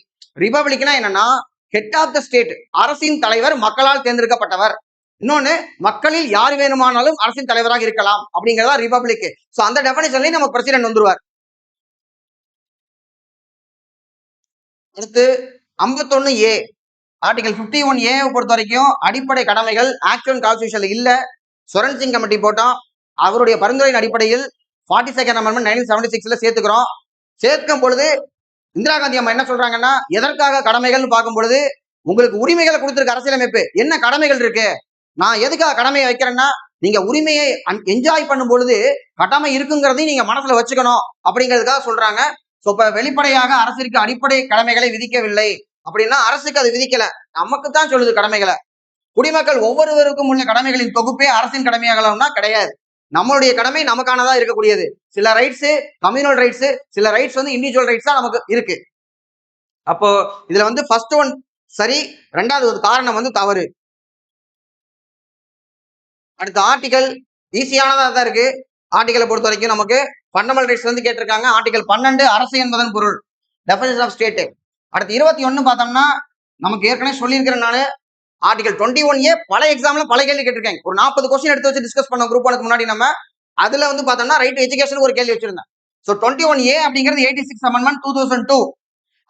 ரிபப்ளிக்னா என்னன்னா ஹெட் ஆஃப் த ஸ்டேட், அரசின் தலைவர் மக்களால் தேர்ந்தெடுக்கப்பட்டவர். இன்னொன்னு மக்களில் யார் வேணுமானாலும் அரசின் தலைவராக இருக்கலாம் அப்படிங்கிறதா ரிபப்ளிக். சோ அந்த டெபினிஷன்லயும் நமக்கு பிரசிடென்ட் வந்துருவார். அடுத்து 51A ஆர்டிகல் 51A பொறுத்த வரைக்கும் அடிப்படை கடமைகள் ஆக்சுவல் கான்ஸ்டிடியூஷன்ல இல்ல. சொரன் சிங் கமிட்டி போட்டோம். அவருடைய பரிந்துரையின் அடிப்படையில் 42nd அமெண்ட்மெண்ட் 1976ல சேர்த்துக்கிறோம். சேர்க்கும் பொழுது இந்திரா காந்தி அம்மா என்ன சொல்றாங்கன்னா எதற்காக கடமைகள்னு பார்க்கும் பொழுது உங்களுக்கு உரிமைகளை கொடுத்திருக்க அரசியலமைப்பு என்ன கடமைகள் இருக்கு, நான் எதுக்காக கடமையை வைக்கிறேன்னா நீங்க உரிமையை என்ஜாய் பண்ணும் பொழுது கடமை இருக்குங்கிறதையும் நீங்க மனசுல வச்சுக்கணும் அப்படிங்கிறதுக்காக சொல்றாங்க. சோ இப்ப வெளிப்படையாக அரசிற்கு அடிப்படை கடமைகளை விதிக்கவில்லை அப்படின்னா அரசுக்கு அது விதிக்கல, நமக்கு தான் சொல்லுது கடமைகளை. குடிமக்கள் ஒவ்வொருவருக்கும் உள்ள கடமைகளின் தொகுப்பே அரசின் கடமையாகலாம்னா கிடையாது. நம்மளுடைய கடமை நமக்கானதா இருக்கக்கூடியது. சில ரைட்ஸ் கம்யூனல் ரைட்ஸ், சில ரைட்ஸ் வந்து இண்டிவிஜுவல் ரைட்ஸ் தான் நமக்கு இருக்கு. அப்போ இதுல வந்து ஃபர்ஸ்ட் ஒன் சரி, ரெண்டாவது ஒரு காரணம் வந்து தவறு. அடுத்த ஆர்டிகல் ஈஸியானதா தான் இருக்கு. ஆர்டிகலை பொறுத்த வரைக்கும் நமக்கு ஃபண்டமெண்டல் ரைட்ஸ் வந்து கேட்டிருக்காங்க. ஆர்டிகல் 12 அரசு என்பதன் பொருள், டெஃபினிஷன் ஆஃப் ஸ்டேட். அடுத்து 21 பார்த்தோம்னா நமக்கு ஏற்கனவே சொல்லியிருக்கிறனால ஆர்டிகல் 21A பல எக்ஸாம்ல பல கேள்வி கேட்டிருக்காங்க. ஒரு 40 கொஸ்டின் எடுத்து வச்சு டிஸ்கஸ் பண்ண குரூப் ஒனுக்கு முன்னாடி நம்ம அதுல வந்து பார்த்தோம்னா ரைட் எஜுகேஷன் ஒரு கேள்வி வச்சிருந்தேன். ஸோ 21A அப்படிங்கிறது 86 அமெண்ட்மெண்ட் 2002.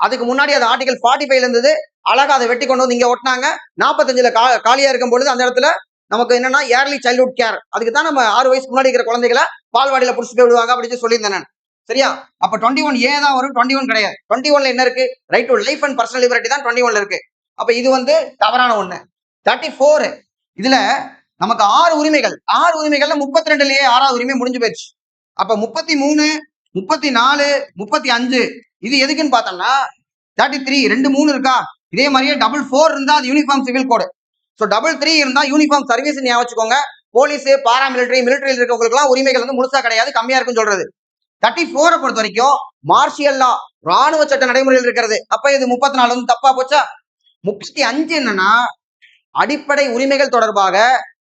அதுக்கு முன்னாடி அது ஆர்டிகல் 45 இருந்தது. அழகா அதை வெட்டி கொண்டு வந்து இங்க ஒட்டினாங்க. 45ல காலியா இருக்கும் பொழுது அந்த இடத்துல நமக்கு என்னன்னா ஏர்லி சைல்ட்ஹுட் கேர், அதுக்கு தான் நம்ம 6 வயசுக்கு முன்னாடி இருக்கிற குழந்தைகளை பால்வாடியில புடிச்சு போய் விடுவாங்க அப்படின்னு சொல்லியிருந்தேன் நான். சரியா? அப்ப 21A தான் வரும், 21 கிடையாது. 21ல என்ன இருக்கு? Right to life and personal liberty தான் 21ல இருக்கு. அப்ப இது வந்து தவறான ஒண்ணு. 34 இதுல நமக்கு 6 உரிமைகள், 6 உரிமைகள்ல 32லயே 6வது உரிமை முடிஞ்சு போயிடுச்சு. அப்ப 33, 34, 35 இது எதுக்குன்னு பார்த்தோம்னா 33 2 3 இருக்கா? இதே மாதிரியே 44 இருந்தா அது யூனிஃபார்ம் சிவில் கோடு. ஸோ 33 இருந்தா யூனிஃபார்ம் சர்வீஸ் ஞாபகம் வச்சுக்கோங்க. போலீஸ், பாராமிலிட்டரி, மிலிட்டரியில் இருக்கவங்களுக்கு எல்லாம் உரிமைகள் வந்து முழுசா கிடையாது, கம்மியா இருக்குன்னு சொல்றது. 34 பொறுத்த வரைக்கும் மார்ஷியல் லா, ராணுவ சட்ட நடைமுறையில் இருக்கிறது. அப்ப இது 34 வந்து தப்பா போச்சா? 35 என்னன்னா அடிப்படை உரிமைகள் தொடர்பாக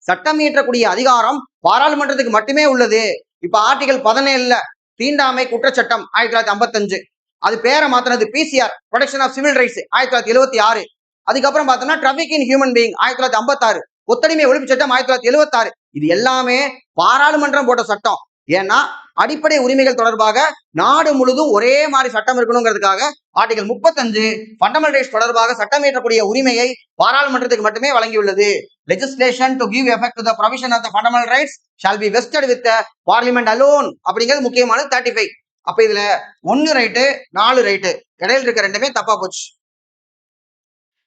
சட்டம் இயற்றக்கூடிய அதிகாரம் பாராளுமன்றத்துக்கு மட்டுமே உள்ளது. இப்ப ஆர்டிகல் 17ல தீண்டாமை குற்றச்சட்டம் 1955, அது பேரை மாத்தினது PCR, protection of civil rights 1976. அதுக்கப்புறம் பார்த்தோம்னா டிராபிக் இன் ஹியூமன் பீயிங் 1956, கொத்தடிமை ஒழிப்பு சட்டம் 1976. இது எல்லாமே பாராளுமன்றம் போட்ட சட்டம். ஏன்னா அடிப்படை உரிமைகள் தொடர்பாக நாடு முழுதும் ஒரே மாதிரி சட்டம் இருக்கணுங்கிறதுக்காக ஆர்டிகல் 35 ஃபண்டமெண்டல் ரைட்ஸ் தொடர்பாக சட்டம் இயற்றக்கூடிய உரிமையை பாராளுமன்றத்துக்கு மட்டுமே வழங்கியுள்ளது. legislation to give effect to the provision of the fundamental rights shall be vested with the parliament alone அப்படிங்கிறது முக்கியமானது 35. அப்ப இதுல 1 ரைட்டு 4 ரைட்டு இடையில இருக்க ரெண்டுமே தப்பா போச்சு.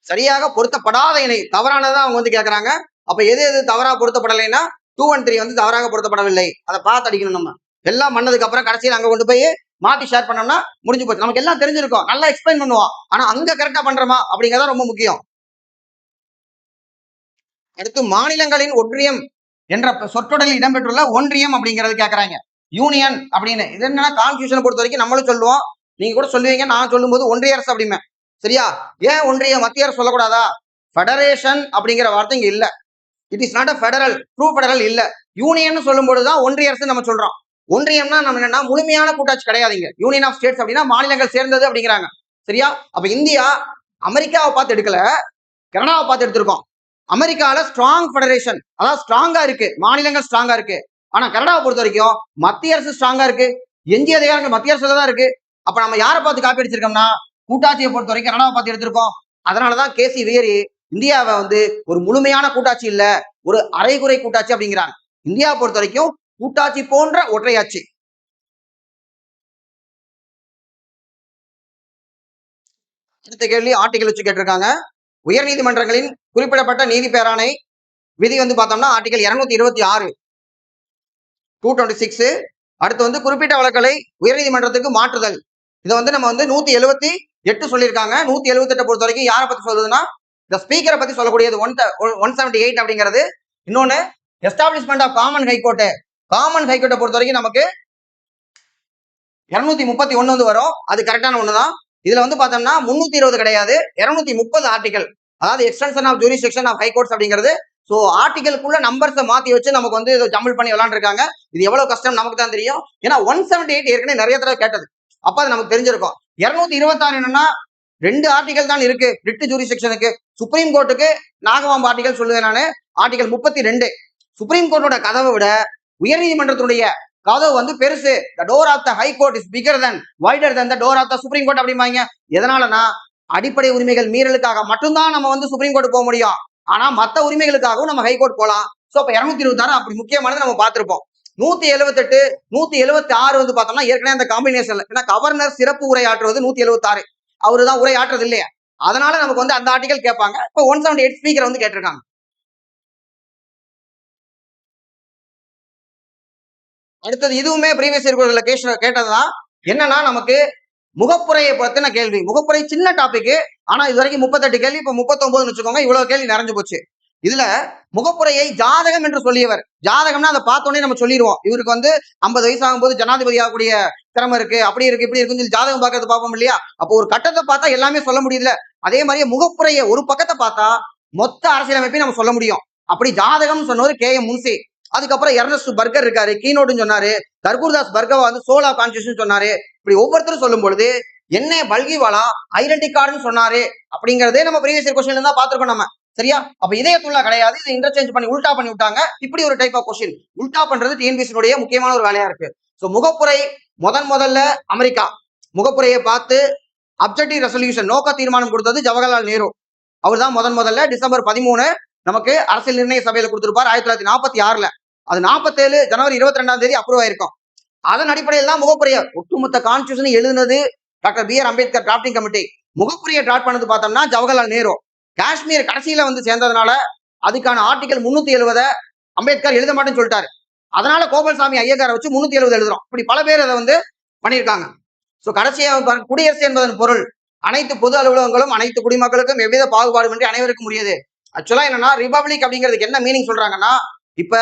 சரியாக பொருத்தப்படாத இணை தவறானதான் அவங்க வந்து கேட்கறாங்க. அப்ப எது எது தவறா பொருத்தப்படலைன்னா 2 and 3 வந்து தவறாக பொருத்தப்படவில்லை. அதை பார்த்து அடிக்கணும். நம்ம எல்லாம் பண்ணதுக்கு அப்புறம் கடைசியில் அங்க கொண்டு போய் மாத்தி ஷேர் பண்ணோம்னா முடிஞ்சு போச்சு. நமக்கு எல்லாம் தெரிஞ்சிருக்கும், நல்லா எக்ஸ்பிளைன் பண்ணுவோம், ஆனா அங்க கரெக்டா பண்றோமா அப்படிங்கறத ரொம்ப முக்கியம். அடுத்து மாநிலங்களின் ஒன்றியம் என்ற சொற்றொடரில் இடம்பெற்றுள்ள ஒன்றியம் அப்படிங்கிறது கேட்கறாங்க. யூனியன் அப்படின்னு இது என்னன்னா கான்ஸ்டியூஷனை பொறுத்த வரைக்கும் நம்மளும் சொல்லுவோம், நீங்க கூட சொல்லுவீங்க, நான் சொல்லும் போது ஒன்றிய அரசு அப்படிமே. சரியா? ஏன் ஒன்றிய மத்திய அரசு சொல்லக்கூடாதா? ஃபெடரேஷன் அப்படிங்கிற வார்த்தை இங்க இல்ல. It is not a federal, true federal இல்ல. யூனியன் சொல்லும் பொழுதுதான் ஒன்றிய அரசு நம்ம சொல்றோம். ஒன்றியம்னா நம்ம என்னன்னா முழுமையான கூட்டாட்சி கிடையாதுங்க. யூனியன் ஆஃப் ஸ்டேட்ஸ் அப்படின்னா மாநிலங்கள் சேர்ந்தது அப்படிங்கிறாங்க. சரியா? அப்ப இந்தியா அமெரிக்காவை பார்த்து எடுக்கல, கனடாவை பார்த்து எடுத்திருக்கோம். அமெரிக்கால ஸ்ட்ராங் ஃபெடரேஷன், அதாவது ஸ்ட்ராங்கா இருக்கு, மாநிலங்கள் ஸ்ட்ராங்கா இருக்கு. ஆனா கனடாவை பொறுத்த வரைக்கும் மத்திய அரசு ஸ்ட்ராங்கா இருக்கு, எஞ்சிய அதிகாரங்கள் மத்திய அரசுல தான் இருக்கு. அப்ப நம்ம யாரை பார்த்து காப்பி அடிச்சிருக்கோம்னா கூட்டாட்சியை பொறுத்த வரைக்கும் கனடாவை பார்த்து எடுத்திருக்கோம். அதனாலதான் கேசி வேரி இந்தியாவை வந்து ஒரு முழுமையான கூட்டாட்சி இல்ல, ஒரு அரைகுறை கூட்டாட்சி அப்படிங்கிறாங்க. இந்தியாவை பொறுத்த வரைக்கும் கூட்டாட்சி போன்ற ஒற்றையாட்சி. அடுத்த கேள்வி ஆர்டிகல் வச்சு கேட்டிருக்காங்க. உயர் நீதிமன்றங்களின் குறிப்பிடப்பட்ட நீதி பேராணை விதி வந்து பார்த்தோம்னா ஆர்டிகல் 226 226. அடுத்து வந்து குறிப்பிட்ட வழக்குகளை உயர்நீதிமன்றத்துக்கு மாற்றுதல். இதை வந்து நம்ம வந்து 178 சொல்லியிருக்காங்க. 178 பொறுத்த வரைக்கும் யாரை பத்தி சொல்லுதுன்னா இந்த ஸ்பீக்கரை பத்தி சொல்லக்கூடியது 178 அப்படிங்கிறது. இன்னொன்னு establishment of common high court. Common ஹைகோர்ட்டை பொறுத்த வரைக்கும் நமக்கு 231 வந்து வரும், அது கரெக்டான ஒண்ணுதான். இதுல வந்து பார்த்தோம்னா 320 கிடையாது, 230 ஆர்டிகல், அதாவது extension of jurisdiction of high courts அப்படிங்கிறது. ஸோ ஆர்டிகலுக்குள்ள நம்பர்ஸை மாத்தி வச்சு நமக்கு வந்து இதை ஜம்பிள் பண்ணி விளாண்டுருக்காங்க. இது எவ்வளவு கஷ்டம் நமக்கு தான் தெரியும். ஏன்னா 178 ஏற்கனவே நிறைய தடவை கேட்டது, அப்ப அது நமக்கு தெரிஞ்சிருக்கும். 226 என்னன்னா 2 ஆர்டிகல் தான் இருக்கு ரிட் ஜூரிஸ்டிக்ஷனுக்கு. சுப்ரீம் கோர்ட்டுக்கு நாகவாம்பு ஆர்டிகல் சொல்லுவேன் நானு, ஆர்டிகல் 32. சுப்ரீம் கோர்ட்டோட கதவை விட உயர்நீதிமன்றத்துடைய கதவு வந்து பெருசு. the door of the high court is bigger than wider than the door of the supreme court அப்படிம்பாங்க. எதனாலனா அடிப்படை உரிமைகள் மீறலுக்காக மட்டும்தான் நம்ம வந்து சுப்ரீம் கோர்ட் போக முடியும், ஆனா மத்த உரிமைகளுக்காகவும் நம்ம ஹைகோர்ட் போலாம். சோ அப்ப 226 அப்படி முக்கியமானது நம்ம பார்த்திருப்போம். 178 176 வந்து பார்த்தோம்னா ஏற்கனவே அந்த காம்பினேஷன்ல, ஏன்னா கவர்னர் சிறப்பு உரை ஆற்றுவது 176, அவரு தான் உரை ஆற்றுறது இல்லையா, அதனால நமக்கு வந்து அந்த ஆர்டிகல் கேட்பாங்க. இப்போ 178 ஸ்பீக்கர் வந்து கேட்டிருக்காங்க. அடுத்தது இதுவுமே ப்ரீவியஸ் இயர்ல கேட்டதுதான். என்னன்னா நமக்கு முகப்புரையை பத்தின கேள்வி. முகப்புரை சின்ன டாபிக், ஆனா இது வரைக்கும் 38 கேள்வி, இப்ப 39 வச்சுக்கோங்க, இவ்வளவு கேள்வி நிறைஞ்சு போச்சு. இதுல முகப்புரையை ஜாதகம் என்று சொல்லியவர். ஜாதகம்னா அதை பார்த்தோன்னே நம்ம சொல்லிடுவோம், இவருக்கு வந்து 50 வயசு ஆகும்போது ஜனாதிபதி ஆகக்கூடிய திறமை இருக்கு, அப்படி இருக்கு இப்படி இருக்குன்னு சொல்லி ஜாதகம் பார்க்கறது பார்ப்போம் இல்லையா. அப்போ ஒரு கட்டத்தை பார்த்தா எல்லாமே சொல்ல முடியுதுல, அதே மாதிரியே முகப்புரையை ஒரு பக்கத்தை பார்த்தா மொத்த அரசியலமைப்பையும் நம்ம சொல்ல முடியும். அப்படி ஜாதகம் சொன்னவர் KM முன்சி. அதுக்கப்புறம் எர்னஸ்ட் பர்கர் இருக்காரு, கீனோட்னு சொன்னாரு. தர்கூர்தாஸ் பர்கவா வந்து சோல் ஆஃப் கான்ஸ்டிடியூஷன் சொன்னாரு. இப்படி ஒவ்வொருத்தரும் சொல்லும் பொழுது என்ன பல்கிவாலா ஐடென்டி கார்டுன்னு சொன்னாரு அப்படிங்கறதே நம்ம ப்ரீவியஸ் இயர் क्वेश्चनல தான் பார்த்திருக்கோம் நம்ம. சரியா? அப்ப இதயத்துல்லா கிடையாது, இதை இன்டர்சேஞ்ச் பண்ணி உல்டா பண்ணி விட்டாங்க. இப்படி ஒரு டைப் ஆஃப் கொஸ்டின் உல்டா பண்றது டிஎன்பிஎஸ்சியுடைய முக்கியமான ஒரு வேலையா இருக்கு. ஸோ முகப்புரை முதல்ல அமெரிக்கா முகப்புரையை பார்த்து அப்ஜெக்டிவ் ரெசல்யூஷன் நோக்க தீர்மானம் கொடுத்தது ஜவஹர்லால் நேரு. அவர் தான் முதல்ல டிசம்பர் 13 நமக்கு அரசியல் நிர்ணய சபையில கொடுத்திருப்பார் 1946. அது 47 ஜனவரி 22 அப்ரூவ் ஆயிருக்கும். அதன் அடிப்படையில் தான் முகப்புரையை ஒட்டுமொத்த கான்ஸ்டியூஷன் எழுதுனது doctor B R Ambedkar drafting committee. முகப்புரையை டிராட் பண்ணது பார்த்தோம்னா ஜவஹர்லால் நேரு. காஷ்மீர் கடைசியில வந்து சேர்ந்ததுனால அதுக்கான ஆர்டிகல் 370 அம்பேத்கர் எழுத மாட்டேன்னு சொல்லிட்டாரு. அதனால கோபால்சாமி ஐயங்காரை வச்சு 370 எழுதுறோம். இப்படி பல பேர் அதை வந்து பண்ணியிருக்காங்க. ஸோ கடைசியா குடியரசு என்பதன் பொருள் அனைத்து பொது அலுவலகங்களும் அனைத்து குடிமக்களுக்கும் எவ்வித பாகுபாடுமின்றி அனைவருக்கும் உரியது. ஆக்சுவலா என்னன்னா ரிபப்ளிக் அப்படிங்கிறதுக்கு என்ன மீனிங் சொல்றாங்கன்னா, இப்ப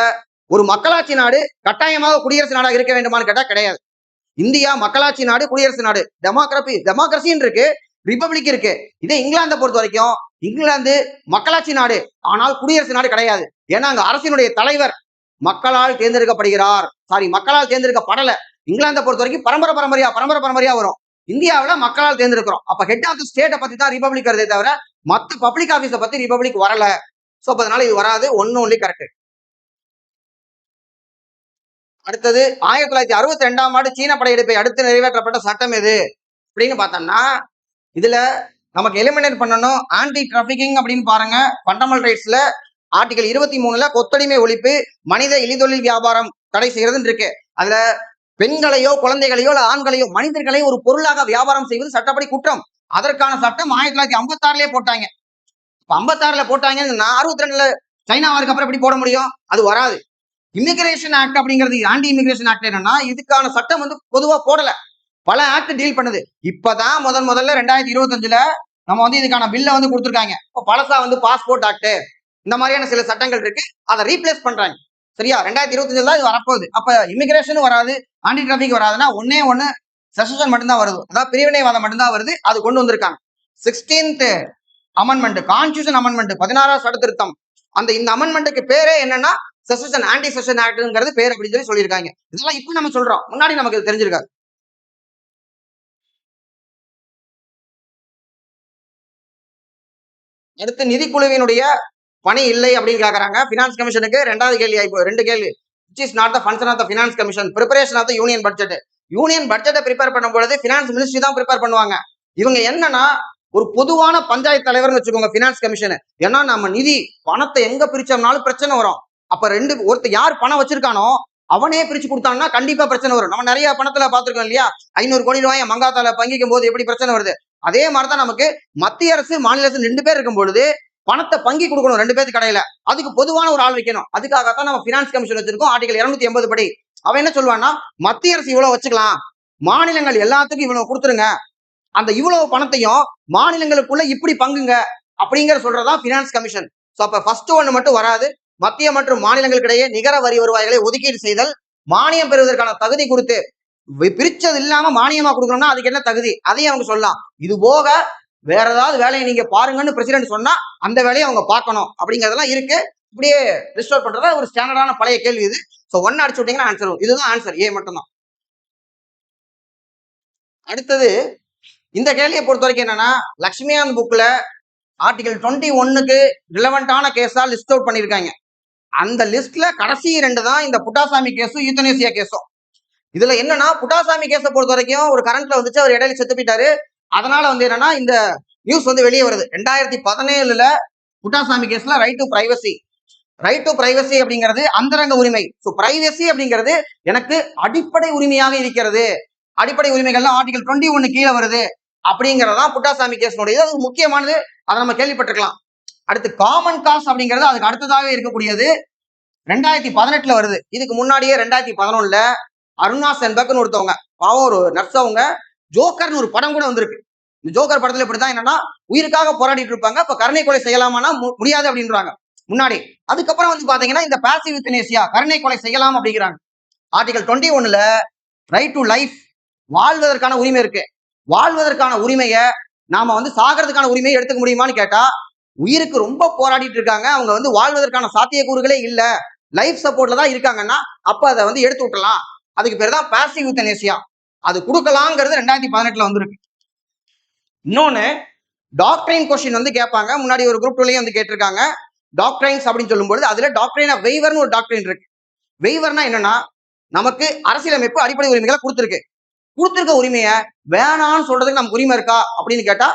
ஒரு மக்களாட்சி நாடு கட்டாயமாக குடியரசு நாடாக இருக்க வேண்டுமான்னு கேட்டா கிடையாது. இந்தியா மக்களாட்சி நாடு, குடியரசு நாடு, டெமோக்ரஸின்னு இருக்கு, ரிபப்ளிக் இருக்கு. இதே இங்கிலாந்தை பொறுத்த வரைக்கும் இங்கிலாந்து மக்களாட்சி நாடு, ஆனால் குடியரசு நாடு கிடையாது. ஏன்னா அங்க அரசினுடைய தலைவர் மக்களால் தேர்ந்தெடுக்கப்படுகிறார். மக்களால் தேர்ந்தெடுக்கப்படல. இங்கிலாந்தை பொறுத்த வரைக்கும் பரம்பரையா வரும். இந்தியாவில மக்களால் தேர்ந்தெடுக்கிறோம். அப்ப ஹெட் ஆஃப் தி ஸ்டேட்டை பத்தி தான் ரிபப்ளிக் வருதே தவிர மத்த பப்ளிக் ஆபீஸை பத்தி ரிபப்ளிக் வரல. சோ அதனால இது வராது. Only correct. அடுத்தது 1962 ஆண்டு சீன படையெடுப்பை அடுத்து நிறைவேற்றப்பட்ட சட்டம் எது அப்படின்னு பார்த்தோம்னா, இதுல நமக்கு எலிமினேட் பண்ணணும் ஆன்டி டிராபிகிங் அப்படின்னு பாருங்க. ஃபண்டமெண்டல் ரைட்ஸ்ல ஆர்டிகல் 23 கொத்தடிமை ஒழிப்பு, மனித இழிதொழில் வியாபாரம் தடை செய்யறதுன்னு இருக்கு. அதுல பெண்களையோ குழந்தைகளையோ இல்ல ஆண்களையோ மனிதர்களையும் ஒரு பொருளாக வியாபாரம் செய்வது சட்டப்படி குற்றம். அதற்கான சட்டம் 1956 போட்டாங்க. 56 போட்டாங்கன்னா 62 சைனாவுக்கு அப்புறம் எப்படி போட முடியும்? அது வராது. இமிகிரேஷன் ஆக்ட் அப்படிங்கிறது ஆன்டி இமிகிரேஷன் ஆக்ட் என்னன்னா, இதுக்கான சட்டம் வந்து பொதுவா போடல, பல ஆக்ட் டீல் பண்ணுது. இப்பதான் முதல்ல 2025 நம்ம வந்து இதுக்கான பில்ல வந்து கொடுத்துருக்காங்க. இப்போ பழசா வந்து பாஸ்போர்ட் ஆக்ட் இந்த மாதிரியான சில சட்டங்கள் இருக்கு, அதை ரீப்ளேஸ் பண்றாங்க. சரியா? 2025 தான் இது வரப்போகுது. அப்ப இமிகிரேஷன் வராது, ஆன்டி டிராபிக் வராதுன்னா ஒண்ணு செஷன் மட்டும்தான் வருது, அதாவது பிரிவினைவாதம் மட்டும்தான் வருது. அது கொண்டு வந்திருக்காங்க. 16th அமெண்ட்மெண்ட், கான்ஸ்டியூஷன் அமெண்ட்மெண்ட், 16வது சட்ட திருத்தம். இந்த அமெண்ட்மெண்ட்டுக்கு பேரே என்னன்னா செஷன், ஆன்டி செஷன் ஆக்ட்ங்கிறது பேர் அப்படின்னு சொல்லியிருக்காங்க. இதெல்லாம் இப்ப நம்ம சொல்றோம், முன்னாடி நமக்கு தெரிஞ்சிருக்காது. அடுத்து நிதிக்குழுவினுடைய பணி இல்லை அப்படின்னு கேக்குறாங்க. பினான்ஸ் கமிஷனுக்கு 2வது கேள்வி ஆயிப்போ 2 கேள்வி. which is not the function of the finance commission, preparation of the union budget. Union பட்ஜெட்டை ப்ரிப்பேர் பண்ணும் பொழுது பினான்ஸ் மினிஸ்ட்ரி தான் ப்ரிப்பேர் பண்ணுவாங்க. இவங்க என்னன்னா ஒரு பொதுவான பஞ்சாயத்து தலைவர்னு வச்சுக்கோங்க பினான்ஸ் கமிஷன். ஏன்னா நம்ம நிதி பணத்தை எங்க பிரிச்சோம்னாலும் பிரச்சனை வரும். அப்ப ஒருத்தர் யார் பணம் வச்சிருக்கானோ அவனே பிரிச்சு கொடுத்தான்னா கண்டிப்பா பிரச்சனை வரும். நம்ம நிறைய பணத்துல பாத்துருக்கோம் இல்லையா, 500 கோடி ரூபாய் மங்காத்தால பங்கிக்கும் போது எப்படி பிரச்சனை வருது. அதே மாதிரிதான் நமக்கு மத்திய அரசு மாநில அரசு 2 பேர் இருக்கும் பொழுது பணத்தை பங்கி கொடுக்கணும் 2 பேருக்கு கடையில. அதுக்கு பொதுவான ஒரு ஆள் வைக்கணும். அதுக்காகத்தான் நம்ம பினான்ஸ் கமிஷன் வச்சிருக்கோம். ஆர்டிகல் 280 படி அவன் என்ன சொல்லுவான்னா, மத்திய அரசு இவ்வளவு வச்சுக்கலாம், மாநிலங்கள் எல்லாத்துக்கும் இவ்வளவு கொடுத்துருங்க, அந்த இவ்வளவு பணத்தையும் மாநிலங்களுக்குள்ள இப்படி பங்குங்க அப்படிங்கிற சொல்றதான் பினான்ஸ் கமிஷன். சோ அப்ப ஃபர்ஸ்ட் ஒண்ணு மட்டும் வராது. மத்திய மற்றும் மாநிலங்களுக்கிடையே நிகர வரி வருவாய்களை ஒதுக்கீடு செய்தல், மானியம் பெறுவதற்கான தகுதி கொடுத்து பிரிச்சது இல்லாம மானியமா கொடுக்கணும்னா அதுக்கு என்ன தகுதி, அதையும் அவங்க சொல்லலாம். இது போக வேற ஏதாவது வேலையை நீங்க பாருங்கன்னு பிரசிடென்ட் சொன்னா அந்த வேலையை அவங்க பார்க்கணும் அப்படிங்கறதெல்லாம் இருக்கு. இப்படியே ரிஸ்டோர் பண்றதா ஒரு ஸ்டாண்டர்டான பழைய கேள்வி இது. சோ 1 அடிச்சு விட்டீங்கன்னா ஆன்சர் வரும். இதுதான் ஆன்சர், ஏ மட்டும்தான். அடுத்தது இந்த கேள்வியை பொறுத்த வரைக்கும் என்னன்னா, லட்சுமிகாந்த் புக்ல ஆர்டிகல் 21க்கு ரிலவெண்டான கேஸா லிஸ்ட் அவுட் பண்ணிருக்காங்க. அந்த லிஸ்ட்ல கடைசி 2 தான் இந்த புட்டாசாமி கேஸும் யூத்தனேசியா கேஸும். இதுல என்னன்னா புட்டாசாமி கேஸை பொறுத்த வரைக்கும் ஒரு கரண்ட்ல வந்துச்சு, அவர் இடையில செத்து போயிட்டாரு. அதனால வந்து என்னன்னா இந்த நியூஸ் வந்து வெளியே வருது. 2017 புட்டாசாமி கேஸ்ல ரைட் டு பிரைவசி அப்படிங்கிறது அந்தரங்க உரிமை. ஸோ பிரைவசி அப்படிங்கிறது எனக்கு அடிப்படை உரிமையாக இருக்கிறது. அடிப்படை உரிமைகள்லாம் ஆர்டிகல் 21 கீழே வருது அப்படிங்கறதான் புட்டாசாமி கேஸ்னுடைய அது முக்கியமானது. அதை நம்ம கேள்விப்பட்டிருக்கலாம். அடுத்து காமன் காஸ் அப்படிங்கிறது அதுக்கு அடுத்ததாகவே இருக்கக்கூடியது. 2018 வருது. இதுக்கு முன்னாடியே 2011 அருணா சென்பக்னு ஒருத்தவங்க, பாவம் ஒரு நர்ஸ், அவங்க ஜோக்கர்னு ஒரு படம் கூட வந்திருக்கு. இந்த ஜோக்கர் படத்துல இப்படிதான் என்னன்னா உயிருக்காக போராடிட்டு இருப்பாங்க. இப்ப கருணை கொலை செய்யலாமான்னா முடியாது அப்படின்றாங்க முன்னாடி. அதுக்கப்புறம் வந்து பாத்தீங்கன்னா இந்த பாசிவ் யூத்தனேசியா, கருணை கொலை செய்யலாம் அப்படிங்கிறாங்க. ஆர்டிகல் 21 ரைட் டு லைஃப், வாழ்வதற்கான உரிமை இருக்கு. வாழ்வதற்கான உரிமையை நாம வந்து சாகிறதுக்கான உரிமையை எடுத்துக்க முடியுமான்னு கேட்டா, உயிருக்கு ரொம்ப போராடிட்டு இருக்காங்க, அவங்க வந்து வாழ்வதற்கான சாத்தியக்கூறுகளே இல்ல, லைஃப் சப்போர்ட்ல தான் இருக்காங்கன்னா அப்ப அதை வந்து எடுத்து விட்டலாம். அதுக்கு பேர் தான் பாசிவ் யூத்தனேசியா. அது கொடுக்கலாங்கிறது 2018 வந்திருக்கு. இன்னொன்னு டாக்ட்ரைன் கொஸ்டின் வந்து கேட்பாங்க. முன்னாடி ஒரு குரூப் 2லயே வந்து கேட்டிருக்காங்க. டாக்ட்ரைன்ஸ் அப்படின்னு சொல்லும்போது அதுல டாக்ட்ரைன் ஆஃப் வெய்வர்னு ஒரு டாக்ட்ரைன் இருக்கு. வெய்வர்னா என்னன்னா, நமக்கு அரசியலமைப்பு அடிப்படை உரிமைகளை கொடுத்திருக்க உரிமையை வேணான்னு சொல்றதுக்கு நமக்கு உரிமை இருக்கா அப்படின்னு கேட்டா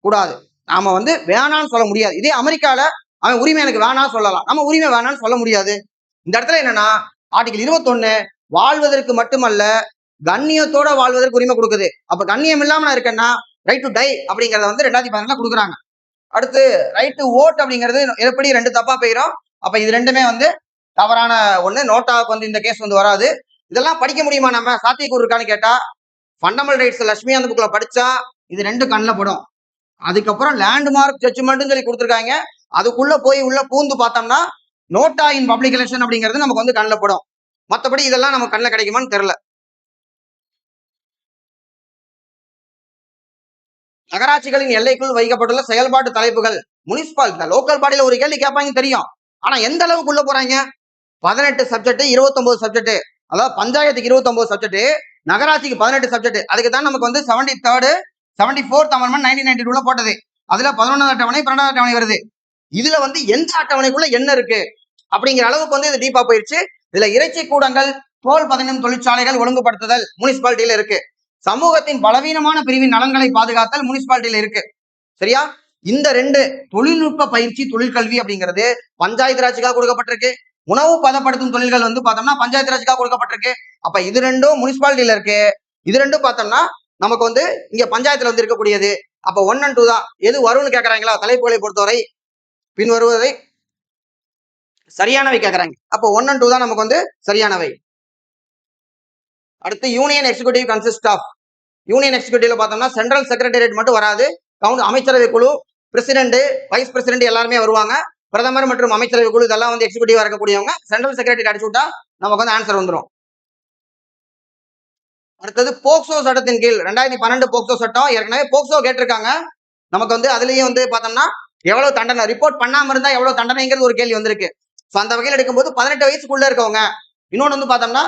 கூடாது. நாம வந்து வேணான்னு சொல்ல முடியாது. இதே அமெரிக்கால அவன் உரிமை எனக்கு வேணான்னு சொல்லலாம், நம்ம உரிமை வேணான்னு சொல்ல முடியாது. இந்த இடத்துல என்னன்னா, ஆர்டிகல் 21 வாழ்வதற்கு மட்டுமல்ல கண்ணியத்தோட வாழ்வதற்கு உரிமை கொடுக்குது. அப்ப கண்ணியம் இல்லாம நான் இருக்கேன்னா ரைட் டு டை அப்படிங்கறத வந்து 2012 கொடுக்குறாங்க. அடுத்து ரைட் டு ஓட் அப்படிங்கிறது எப்படி 2 தப்பா போயிடும். அப்ப இது ரெண்டுமே வந்து தவறான ஒண்ணு. நோட்டாவுக்கு வந்து இந்த கேஸ் வந்து வராது. இதெல்லாம் படிக்க முடியுமா, நம்ம சாத்தியக்கூறு இருக்கான்னு கேட்டா ஃபண்டமெண்டல் ரைட்ஸ் லட்சுமிகாந்த் புக்ல படிச்சா இது ரெண்டு கண்ணில் படும். அதுக்கப்புறம் லேண்ட்மார்க் ஜட்ஜ்மெண்ட் சொல்லி கொடுத்துருக்காங்க. அதுக்குள்ள போய் உள்ள பூந்து பார்த்தோம்னா நோட்டா இன் பப்ளிக் எலெக்ஷன் அப்படிங்கிறது நமக்கு வந்து கண்ணில் படும். மற்றபடி இதெல்லாம் நமக்கு கண்ணில் கிடைக்குமான்னு தெரியல. நகராட்சிகளின் எல்லைக்குள் வைக்கப்பட்டுள்ள செயல்பாட்டு தலைப்புகள் முனிசிபாலிட்டி லோக்கல் பாடியில ஒரு கேள்வி கேட்பாங்க தெரியும். ஆனா எந்த அளவுக்கு உள்ள போறாங்க? 18 சப்ஜெக்ட் 29 சப்ஜெக்ட், அதாவது பஞ்சாயத்துக்கு 29 சப்ஜெக்ட், நகராட்சிக்கு 18 சப்ஜெக்ட். அதுக்கு தான் நமக்கு வந்து 74th அமெண்ட்மெண்ட் 1992 போட்டது. அதுல 11வது அட்டவணை 12வது அட்டவணை வருது. இதுல வந்து எந்த அட்டவணைக்குள்ள என்ன இருக்கு அப்படிங்கிற அளவுக்கு வந்து இது டீப்பா போயிருச்சு. இதுல இறைச்சி கூடங்கள் தோல் பதனிடும் தொழிற்சாலைகள் ஒழுங்குபடுத்துதல் முனிசிபாலிட்டியில இருக்கு. சமூகத்தின் பலவீனமான பிரிவின் நலன்களை பாதுகாத்தல் முனிசிபாலிட்டியில இருக்கு. சரியா? இந்த 2 தொழில்நுட்ப பயிற்சி தொழிற்கல்வி அப்படிங்கிறது பஞ்சாயத்து ராஜுக்காக கொடுக்கப்பட்டிருக்கு. உணவு பதப்படுத்தும் தொழில்கள் வந்து பார்த்தோம்னா பஞ்சாயத்து ராஜுக்காக கொடுக்கப்பட்டிருக்கு. அப்ப இது ரெண்டும் முனிசிபாலிட்டியில இருக்கு. இது ரெண்டும் பார்த்தோம்னா நமக்கு வந்து இங்க பஞ்சாயத்துல வந்து இருக்கக்கூடியது. அப்ப 1 and 2 தான். எது வரும்னு கேட்கறாங்களா? தலைப்புகளை பொறுத்தவரை பின் வருவதை சரியானவை கேட்கறாங்க. அப்போ 1 and 2 தான் நமக்கு வந்து சரியானவை. அடுத்து union executive consist of. Union எக்ஸிகூட்டிவ்ல பார்த்தோம்னா சென்ட்ரல் செக்ரட்டரியேட் மட்டும் வராது. அமைச்சரவை குழு, பிரசிடென்ட், வைஸ் பிரசிடென்ட் எல்லாருமே வருவாங்க. பிரதமர் மற்றும் அமைச்சரவை குழு இதெல்லாம் வந்து எக்ஸிகூட்டிவா இருக்கக்கூடியவங்க. சென்ட்ரல் செக்ரட்டரி அடிச்சு விட்டா நமக்கு வந்து ஆன்சர் வந்துடும். அடுத்தது போக்சோ சட்டத்தின் கீழ் 2012 போக்சோ சட்டம். ஏற்கனவே போக்சோ கேட்டிருக்காங்க. நமக்கு வந்து அதுலயும் வந்து பார்த்தோம்னா எவ்வளவு தண்டனை, ரிப்போர்ட் பண்ணாம இருந்தா எவ்வளவு தண்டனைங்கிறது ஒரு கேள்வி வந்திருக்கு. ஸோ அந்த வகையில் எடுக்கும்போது 18 வயசுக்குள்ள இருக்கவங்க. இன்னொன்று வந்து பார்த்தோம்னா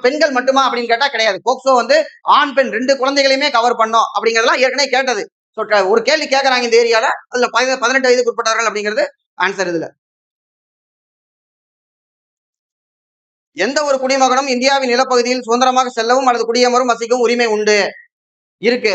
பெண்கள் மட்டுமா அப்படின்னு கேட்டா கிடையாது. போக்சோ வந்து ஆண் பெண் 2 குழந்தைகளையுமே கவர் பண்ணும் அப்படிங்கிறதெல்லாம் ஏற்கனவே கேட்டது. ஸோ ஒரு கேள்வி கேட்கறாங்க இந்த ஏரியால, அதுல 18 வயதுக்கு உட்பட்டவர்கள் அப்படிங்கிறது ஆன்சர். இதுல எந்த ஒரு குடிமகனும் இந்தியாவின் நிலப்பகுதியில் சுதந்திரமாக செல்லவும் அல்லது குடியமரும் வசிக்கவும் உரிமை உண்டு இருக்கு.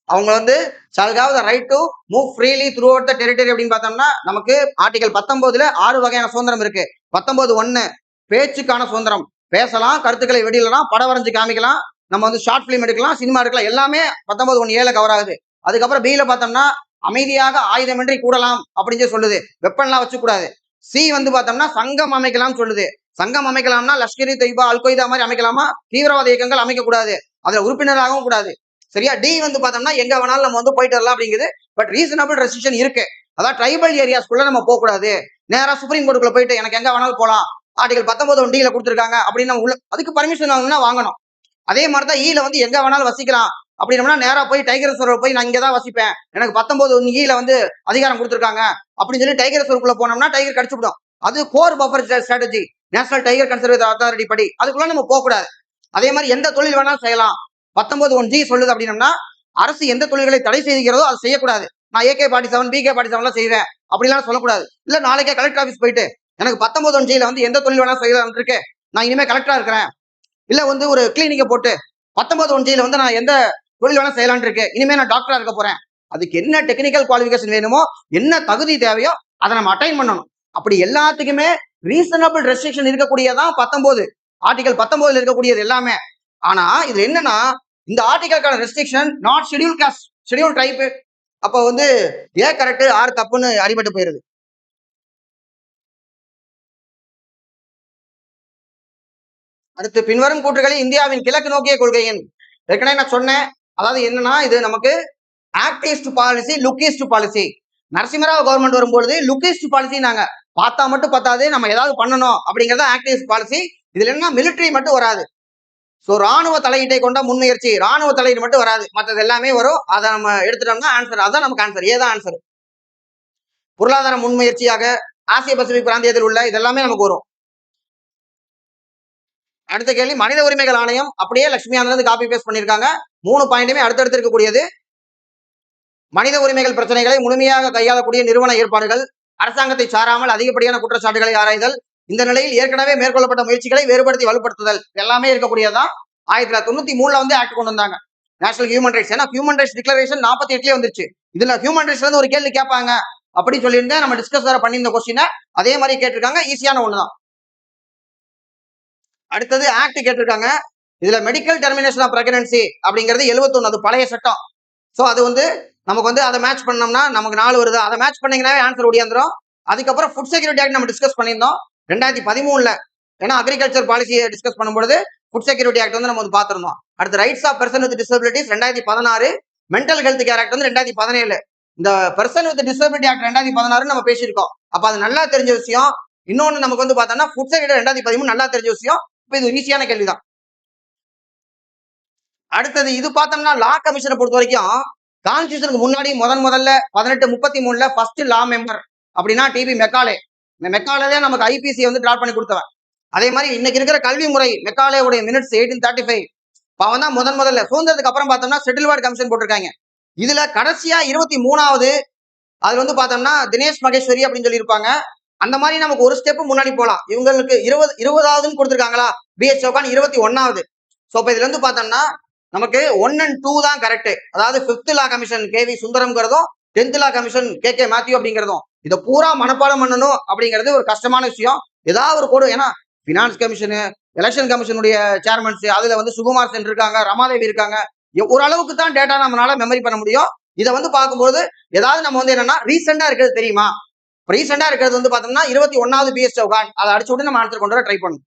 அவங்க வந்து shall have the right to move freely throughout the territory அப்படின்னு பார்த்தோம்னா நமக்கு ஆர்டிகல் 19ல 6 வகையான சுதந்திரம் இருக்கு. 19(1) பேச்சுக்கான சுதந்திரம், பேசலாம், கருத்துக்களை வெளியிடலாம், படம் வரைஞ்சு காமிக்கலாம், நம்ம வந்து ஷார்ட் பிலிம் எடுக்கலாம், சினிமா எடுக்கலாம், எல்லாமே 19(1)A கவர் ஆகுது. அதுக்கப்புறம் B பார்த்தோம்னா அமைதியாக ஆயுதமின்றி கூடலாம் அப்படின்னு சொல்லுது, வெப்பன்லாம் வச்சுக்கூடாது. C வந்து பார்த்தோம்னா சங்கம் அமைக்கலாம் சொல்லுது. சங்கம் அமைக்கலாம்னா லஷ்கர் தொய்பா, அல் கொய்தா மாதிரி அமைக்கலாமா, தீவிரவாத இயக்கங்கள் அமைக்க கூடாது, அதுல உறுப்பினராகவும் கூடாது. சரியா? டி வந்து பார்த்தோம்னா எங்க வேணாலும் நம்ம வந்து போயிட்டு வரலாம் அப்படிங்குது. பட் ரீசனபிள் ரெஸ்ட்ரிக்ஷன் இருக்கு. அதாவது ட்ரைபல் ஏரியாஸ்குள்ள நம்ம போக கூடாது. நேரா சுப்ரீம் கோர்ட்டுக்குள்ள போயிட்டு எனக்கு எங்க வேணாலும் போலாம், ஆர்டிகல் 19(1)D கொடுத்துருக்காங்க அப்படின்னு உள்ள அதுக்கு பர்மிஷன் வாங்கணும். அதே மாதிரிதான் ஈல வந்து எங்க வேணாலும் வசிக்கலாம் அப்படின்னா நேரா போய் டைகர் ரிசர்வ் போய் நான் இங்கதான் வசிப்பேன், எனக்கு 19(1)E வந்து அதிகாரம் கொடுத்துருக்காங்க அப்படின்னு சொல்லி டைகர் ரிசர்வ்க்குள்ள போனோம்னா டைகர் கடிச்சுவிடும். அது core buffer strategy, national tiger conservative authority படி அதுக்குள்ள நம்ம போக கூடாது. அதே மாதிரி எந்த தொழில் வேணாலும் செய்யலாம். 19(1)G சொல்லுது அப்படின்னா அரசு எந்த தொழில்களை தடை செய்கிறதோ அதை செய்யக்கூடாது. நான் AK-47 BK-47 செய்வேன் அப்படிலாம் சொல்லக்கூடாது. இல்ல நாளைக்கே கலெக்டர் ஆஃபீஸ் போயிட்டு எனக்கு 19(1)Gல வந்து எந்த தொழில் வேணாலும் செய்யலாம் இருக்கு, நான் இனிமே கலெக்டரா இருக்கிறேன், இல்ல வந்து ஒரு கிளினிக்கை போட்டு 19(1)Gல வந்து நான் எந்த தொழில் வேணாலும் செய்யலான் இருக்கு, இனிமே நான் டாக்டரா இருக்க போறேன், அதுக்கு என்ன டெக்னிக்கல் குவாலிபிகேஷன் வேணுமோ, என்ன தகுதி தேவையோ அதை நம்ம அட்டைன் பண்ணணும். அப்படி எல்லாத்துக்குமே ரீசனபிள் ரெஸ்ட்ரிக்ஷன் இருக்கக்கூடியதான் 19 ஆர்டிகல் 19ல இருக்கக்கூடியது எல்லாமே. ஆனா இது என்னன்னா இந்த ஆர்டிகலுக்கான restriction not schedule caste, schedule tribe. அப்ப வந்து ஏ கரெக்ட் ஆர் தப்புன்னு அடிபட்டு போயிருது. அடுத்து பின்வரும் கூற்றுகளில் இந்தியாவின் கிழக்கு நோக்கிய கொள்கையின் ஏற்கனவே நான் சொன்னேன். அதாவது என்னன்னா இது நமக்கு act east policy, look east policy. Narasimha Rao government வரும்போது லுக் ஈஸ்ட் பாலிசி நாங்க பார்த்தா மட்டும் பத்தாது, நம்ம ஏதாவது பண்ணணும் அப்படிங்கறத ஆக்ட் ஈஸ்ட் பாலிசி. இதுல என்ன மிலிட்டரி மட்டும் வராது. ஸோ ராணுவ தலையீட்டை கொண்ட முன்முயற்சி, ராணுவ தலையீடு மட்டும் வராது, மற்றது எல்லாமே வரும். அதை நம்ம எடுத்துட்டோம்னா ஆன்சர், அதான் நமக்கு ஆன்சர், ஏதான் ஆன்சர். பொருளாதார முன்முயற்சியாக ஆசிய பசிபிக் பிராந்தியத்தில் உள்ள இதெல்லாமே நமக்கு வரும். அடுத்த கேள்வி மனித உரிமைகள் ஆணையம் அப்படியே லட்சுமி ஆனந்த் காப்பி பேஸ்ட் பண்ணியிருக்காங்க. 3 பாயிண்ட்டுமே அடுத்தடுத்து இருக்கக்கூடியது. மனித உரிமைகள் பிரச்சனைகளை முழுமையாக கையாளக்கூடிய நிறுவன ஏற்பாடுகள், அரசாங்கத்தை சாராமல் அதிகப்படியான குற்றச்சாட்டுகளை ஆராய்தல், இந்த நிலையில் ஏற்கனவே மேற்கொள்ளப்பட்ட முயற்சிகளை வேறுபடுத்தி வலுப்படுத்துதல் எல்லாமே இருக்கக்கூடியதான் 1993 வந்து ஆக்ட் கொண்டு வந்தாங்க நேஷனல் ஹியூமன் ரைட்ஸ். ஏன்னா ஹியூமன் ரைட்ஸ் டிக்ளரேஷன் 48 வந்துருச்சு. இதுல ஹியூமன் ரைட்ஸ்ல இருந்து ஒரு கேள்வி கேட்பாங்க அப்படின்னு சொல்லியிருந்தேன். நம்ம டிஸ்கஸ் வேற பண்ணியிருந்த கொஸ்டினை அதே மாதிரி கேட்டிருக்காங்க. ஈஸியான ஒண்ணுதான். அடுத்தது ஆக்ட் கேட்டிருக்காங்க. இதுல மெடிக்கல் டெர்மினேஷன் ஆஃப் பிரெக்னன்சி அப்படிங்கிறது 71, அது பழைய சட்டம். ஸோ அது வந்து நமக்கு வந்து அதை மேட்ச் பண்ணோம்னா நமக்கு 4 வருது. அதை மேட்ச் பண்ணீங்கன்னாவே ஆன்சர் ஒடியாந்துரும். அதுக்கப்புறம் ஃபுட் செக்யூரிட்டி ஆக்ட் நம்ம டிஸ்கஸ் பண்ணியிருந்தோம் 2013. ஏன்னா அக்ரிகல்ச்சர் பாலிசியை டிஸ்கஸ் பண்ணும்போது ஃபுட் செக்யூரிட்டி ஆக்ட் வந்து நம்ம வந்து பார்த்திருந்தோம். அடுத்து rights of person with disabilities 2016, mental health care act வந்து 2017. இந்த பர்சன் வித் டிசபிலிட்டி ஆக்ட் 2016 நம்ம பேசியிருக்கோம். அப்ப அது நல்லா தெரிஞ்ச விஷயம். இன்னொன்னு நமக்கு வந்து பார்த்தோம்னா ஃபுட் செக்யூரிட்டி 2013 நல்லா தெரிஞ்ச விஷயம். இப்ப இது ஈஸியான கேள்விதான். அடுத்தது இது பார்த்தோம்னா லா கமிஷனை பொறுத்த வரைக்கும் கான்ஸ்டியூஷனுக்கு முன்னாடி முதல்ல 1833 ஃபர்ஸ்ட் லா மெம்பர் அப்படின்னா டிபி மெக்காலே. இந்த மெக்காலே நமக்கு ஐபிசி வந்து டிராட் பண்ணி கொடுத்தவன். அதே மாதிரி இன்னைக்கு இருக்கிற கல்வி முறை மெக்காலேவுடைய மினிட்ஸ் 1835. அவன் தான் முதல்ல சுதந்திரத்துக்கு அப்புறம் பார்த்தோம்னா செட்டில்வார்டு கமிஷன் போட்டிருக்காங்க. இதுல கடைசியா 23வது அதுல வந்து பார்த்தோம்னா தினேஷ் மகேஸ்வரி அப்படின்னு சொல்லியிருப்பாங்க. அந்த மாதிரி நமக்கு ஒரு ஸ்டெப் முன்னாடி போகலாம். இவங்களுக்கு 20வதுன்னு கொடுத்துருக்காங்களா, பிஎஸ் சௌகான் 21வது. ஸோ இப்போ இதுல இருந்து பார்த்தோம்னா நமக்கு 1 and 2 தான் கரெக்ட். அதாவது 5th லா கமிஷன் கேவி சுந்தரம்ங்கிறதும் 10th law commission K Mathew அப்படிங்கிறதும் இதை பூரா மனப்பாடம் பண்ணணும் அப்படிங்கிறது ஒரு கஷ்டமான விஷயம். ஏதாவது ஒரு கோடு, ஏன்னா பினான்ஸ் கமிஷனு, எலெக்ஷன் கமிஷனுடைய சேர்மன்ஸ், அதுல வந்து சுகுமார் சென் இருக்காங்க, ரமாதேவி இருக்காங்க. ஓரளவுக்கு தான் டேட்டா நம்மளால மெமரி பண்ண முடியும். இதை வந்து பார்க்கும்போது ஏதாவது நம்ம வந்து என்னன்னா ரீசெண்டா இருக்கிறது தெரியுமா? ரீசெண்டா இருக்கிறது வந்து பார்த்தோம்னா 21வது பிஎஸ் சௌகான். அதை அடிச்சு விட்டு நம்ம ஆன்சர் கொண்டு வர ட்ரை பண்ணணும்.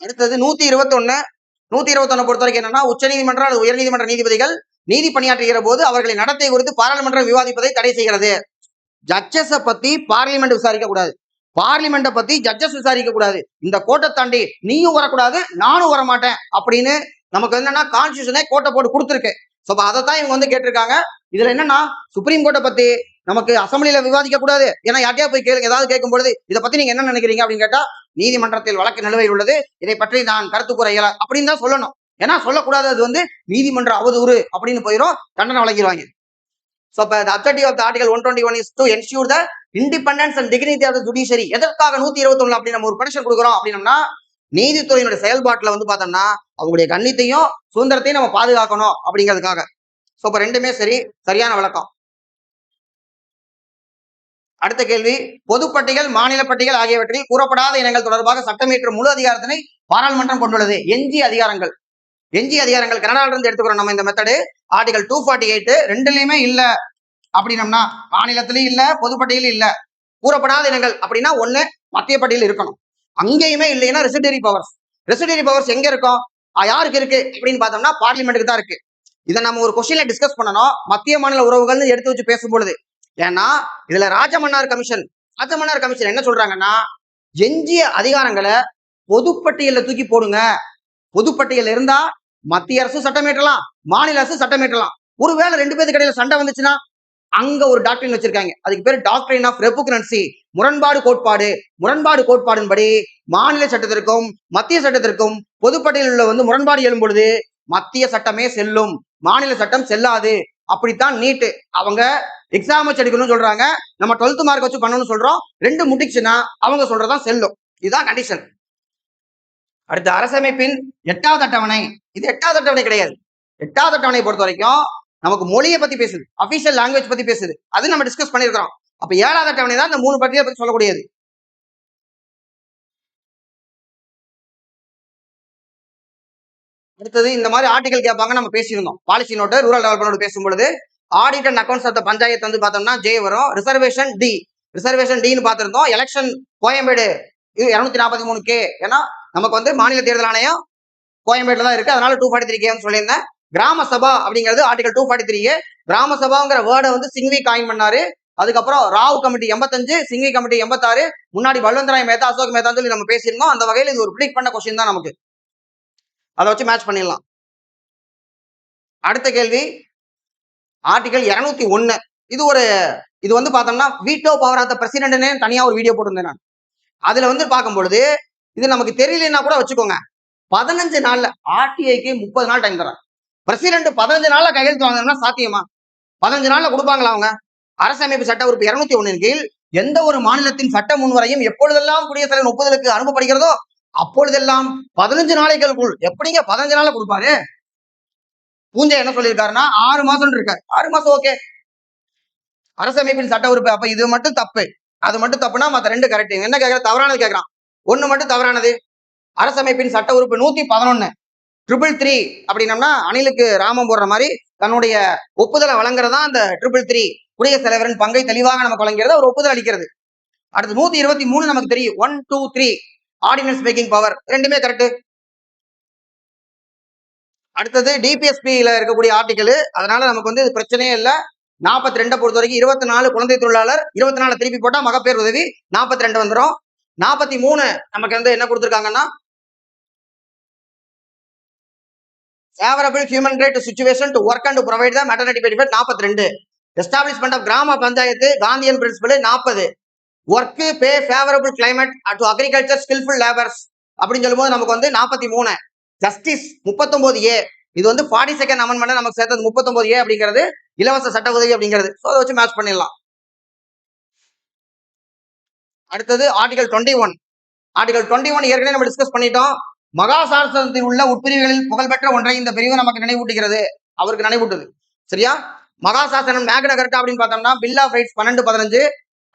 அடுத்தது 121 பொறுத்த வரைக்கும் என்னன்னா உச்சநீதிமன்றம் அல்லது உயர்நீதிமன்ற நீதிபதிகள் நீதி பணியாற்றுகிற போது அவர்களின் நடத்தை குறித்து பாராளுமன்றம் விவாதிப்பதை தடை செய்கிறது. ஜட்ஜஸ பத்தி பார்லிமெண்ட் விசாரிக்க கூடாது, பார்லிமெண்ட்டை பத்தி ஜட்ஜஸ் விசாரிக்க கூடாது. இந்த கோட்டை தாண்டி நீயும் வரக்கூடாது நானும் வரமாட்டேன் அப்படின்னு நமக்கு என்னன்னா கான்ஸ்டியூஷனே கோட்டை போட்டு கொடுத்துருக்கு. ஸோ அதை தான் இவங்க வந்து கேட்டிருக்காங்க. இதுல என்னன்னா சுப்ரீம் கோர்ட்டை பத்தி நமக்கு அசம்பிளியில விவாதிக்க கூடாது. ஏன்னா யார்ட்டையா போய் ஏதாவது கேட்கும் பொழுது இதை பத்தி நீங்க என்ன நினைக்கிறீங்க அப்படின்னு கேட்டா நீதிமன்றத்தில் வழக்கு நிலுவையில் உள்ளது, இதை பற்றி நான் கருத்து கூற அப்படின்னு தான் சொல்லணும். ஏன்னா சொல்லக்கூடாது, அது வந்து நீதிமன்ற அவதூறு அப்படின்னு போயிடும், தண்டனை வழங்கிடுவாங்க. So, the objective of the article 121 is to ensure the independence and dignity of the judiciary. எதற்காக 121 அப்படி நம்ம ஒரு கண்டிஷன் கொடுக்குறோம் அப்படின்னா நீதித்துறையினுடைய செயல்பாட்டுல வந்து பார்த்தோம்னா அவங்களுடைய கண்ணியத்தையும் சுதந்திரத்தையும் நம்ம பாதுகாக்கணும் அப்படிங்கிறதுக்காக. சோ இப்ப ரெண்டுமே சரியான விளக்கம். அடுத்த கேள்வி, பொதுப்பட்டிகள் மாநில பட்டிகள் ஆகியவற்றில் கூறப்படாத இனங்கள் தொடர்பாக சட்டமேற்ற முழு அதிகாரத்தினை பாராளுமன்றம் கொண்டுள்ளது. எஞ்சிய அதிகாரங்கள் கனடால இருந்து எடுத்துக்கிறோம் நம்ம இந்த மெத்தடு. ஆர்டிகல் 248 ரெண்டுலயுமே இல்ல அப்படின்னம்னா மாநிலத்திலயும் இல்ல பொதுப்பட்டியலும் இல்ல. கூறப்படாத இனங்கள் அப்படின்னா ஒண்ணு மத்திய பட்டியல் இருக்கணும், அங்கேயுமே இல்லைன்னா ரெசிடரி பவர்ஸ் எங்க இருக்கும், யாருக்கு இருக்கு அப்படின்னு பார்த்தோம்னா பார்லிமெண்ட்டுக்கு தான் இருக்கு. இதை நம்ம ஒரு கொஸ்டின்ல டிஸ்கஸ் பண்ணணும் மத்திய மாநில உறவுகள்னு எடுத்து வச்சு பேசும்பொழுது. ஏன்னா இதுல ராஜமன்னார் கமிஷன் என்ன சொல்றாங்கன்னா எஞ்சிய அதிகாரங்களை பொதுப்பட்டியல தூக்கி போடுங்க. பொதுப்பட்டியல் இருந்தா மத்திய அரசு சட்டமேற்றலாம், மாநில அரசு சட்டமேற்றலாம். ஒருவேளை 2 பேருக்கு இடையில சண்டை வந்துச்சுன்னா அங்க ஒரு டாக்டரின் வச்சிருக்காங்க, அதுக்கு பேர் டாக்டரின் ஆஃப் ரெபுக்னன்சி, முரண்பாடு கோட்பாடின்படி மாநில சட்டத்திற்கும் மத்திய சட்டத்திற்கும் பொதுப்பட்டியலில் உள்ள வந்து முரண்பாடு எழும் பொழுது மத்திய சட்டமே செல்லும், மாநில சட்டம் செல்லாது. அப்படித்தான் நீட்டு அவங்க எக்ஸாம் வச்சு எடுக்கணும்னு சொல்றாங்க, நம்ம 12th மார்க் வச்சு பண்ணணும்னு சொல்றோம். 2 முட்டிச்சுன்னா அவங்க சொல்றதான் செல்லும். இதுதான் கண்டிஷன். அடுத்த அரசமைப்பின் 8வது அட்டவணை. இது 8வது அட்டவணை கிடையாது. 8வது அட்டவணை பொறுத்த வரைக்கும் நமக்கு மொழியை பத்தி பேசுது, அபிஷியல் லாங்குவேஜ் பத்தி பேசுது, அது நம்ம டிஸ்கஸ் பண்ணிருக்கிறோம். அப்ப 7வது அட்டவணை தான் இந்த 3 பட்டியலை பத்தி சொல்லக்கூடியது. அடுத்தது இந்த மாதிரி ஆர்டிகல் கேட்பாங்க, நம்ம பேசியிருந்தோம் பாலிசி நோட்டு ரூரல் டெவலப்மெண்ட் பேசும்பொழுது. Audit and accounts of the panchayat வந்து பார்த்தோம்னா ஜே வரும். ரிசர்வேஷன் டின்னு பார்த்திருந்தோம். எலெக்ஷன் கோயம்பேடு இது 243K. ஏன்னா நமக்கு வந்து மாநில தேர்தல் ஆணையம் கோயம்பேடுல தான் இருக்கு, அதனால 243K சொல்லியிருந்தேன். கிராம சபா அப்படிங்கிறது ஆர்டிகல் 243A. கிராம சபாங்கிற வேர்டை வந்து சிங்வி காயின் பண்ணாரு. அதுக்கப்புறம் ராவ் கமிட்டி 85, சிங்வி கமிட்டி 86, முன்னாடி பல்வந்தராய் மேத்தா, அசோக் மேத்தா சொல்லி நம்ம பேசியிருந்தோம். அந்த வகையில் இது ஒரு ப்ரிடிக்ட் பண்ண கொஸ்டின் தான், நமக்கு அதை வச்சு மேட்ச் பண்ணிடலாம். அடுத்த கேள்வி ஆர்டிகல் 201. இது வந்து பார்த்தோம்னா வீட்டோ பவர் ஆஃப் த பிரசிடென்ட்னே தனியா ஒரு வீடியோ போட்டிருந்தேன் நான். அதுல வந்து பார்க்கும் பொழுது இது நமக்கு தெரியலன்னா கூட வச்சுக்கோங்க, 15 நாள்ல ஆர்டிஐக்கு 30 நாள் டைம் தரேன். பிரசிடென்ட் 15 நாள்ல கையெழுத்து வாங்கணும்னா சாத்தியமா? 15 நாள்ல கொடுப்பாங்களா அவங்க? அரசமைப்பு சட்ட உறுப்பு 201 கீழ் எந்த ஒரு மாநிலத்தின் சட்ட முன்வரையும் எப்பொழுதெல்லாம் குடியரசுத் தலைவர் ஒப்புதலுக்கு அனுப்பப்படுகிறதோ அப்பொழுதெல்லாம் 15 நாளைகளுக்குள் எப்படிங்க 15 நாள்ல கொடுப்பாரு? பூஞ்சை என்ன சொல்லியிருக்காருன்னா 6 மாசம் இருக்காரு. 6 மாசம் ஓகே. அரசமைப்பின் சட்ட உறுப்பு அப்ப இது மட்டும் தப்பு. அது மட்டும் தப்புனா மத்த 2 கரெக்ட். என்ன கேட்கற? தவறானது கேட்கறான். 1 மட்டும் தவறானது. அரசமைப்பின் சட்ட உறுப்பு 111 333 அப்படின்னம்னா அணிலுக்கு ராமம் போடுற மாதிரி தன்னுடைய ஒப்புதலை வழங்குறதா அந்த 333 குடியரசுத் தலைவரின் பங்கை தெளிவாக நமக்கு வழங்குகிறது, ஒரு ஒப்புதல் அளிக்கிறது. அடுத்து 123 நமக்கு தெரியும். 1, 2, 3 ஆர்டினன்ஸ் மேக்கிங் பவர் ரெண்டுமே கரெக்ட். அடுத்தது டிபிஎஸ்பியில இருக்கக்கூடிய ஆர்டிகல், அதனால நமக்கு வந்து பிரச்சனையே இல்லை. 42 பொறுத்த வரைக்கும் 24 குழந்தை தொழிலாளர், 24 திருப்பி போட்டா மகப்பேர் உதவி, 42 வந்துடும். 43 நமக்கு வந்து என்ன கொடுத்துருக்காங்கன்னா favorable human right situation to work and to provide the maternity benefit 42. Establishment of gram panchayat Gandhian principle 40. Work pay favourable climate to agriculture skilful labours அப்படின்னு சொல்லும்போது நமக்கு வந்து 43. ஜஸ்டிஸ் 39A, இது வந்து 42nd அமெண்ட்மெண்ட் நமக்கு சேர்த்தது 39A அப்படிங்கிறது இலவச சட்ட உதவி அப்படிங்கிறது. ஸோ அதை வச்சு மேட்ச் பண்ணிடலாம். அடுத்தது ஆர்டிகல் 21. ஆர்டிகல் 21 ஏற்கனவே நம்ம டிஸ்கஸ் பண்ணிட்டோம். மகாசாசனத்தில் உள்ள உட்பிரிவுகளில் புகழ்பெற்ற ஒன்றை இந்த பிரிவு நமக்கு நினைவூட்டுகிறது, அவருக்கு நினைவூட்டுது. சரியா? மகாசாசனம் மேக்னா கார்ட்டா அப்படின்னு பார்த்தோம்னா பில் ஆஃப் ரைட்ஸ் 1215,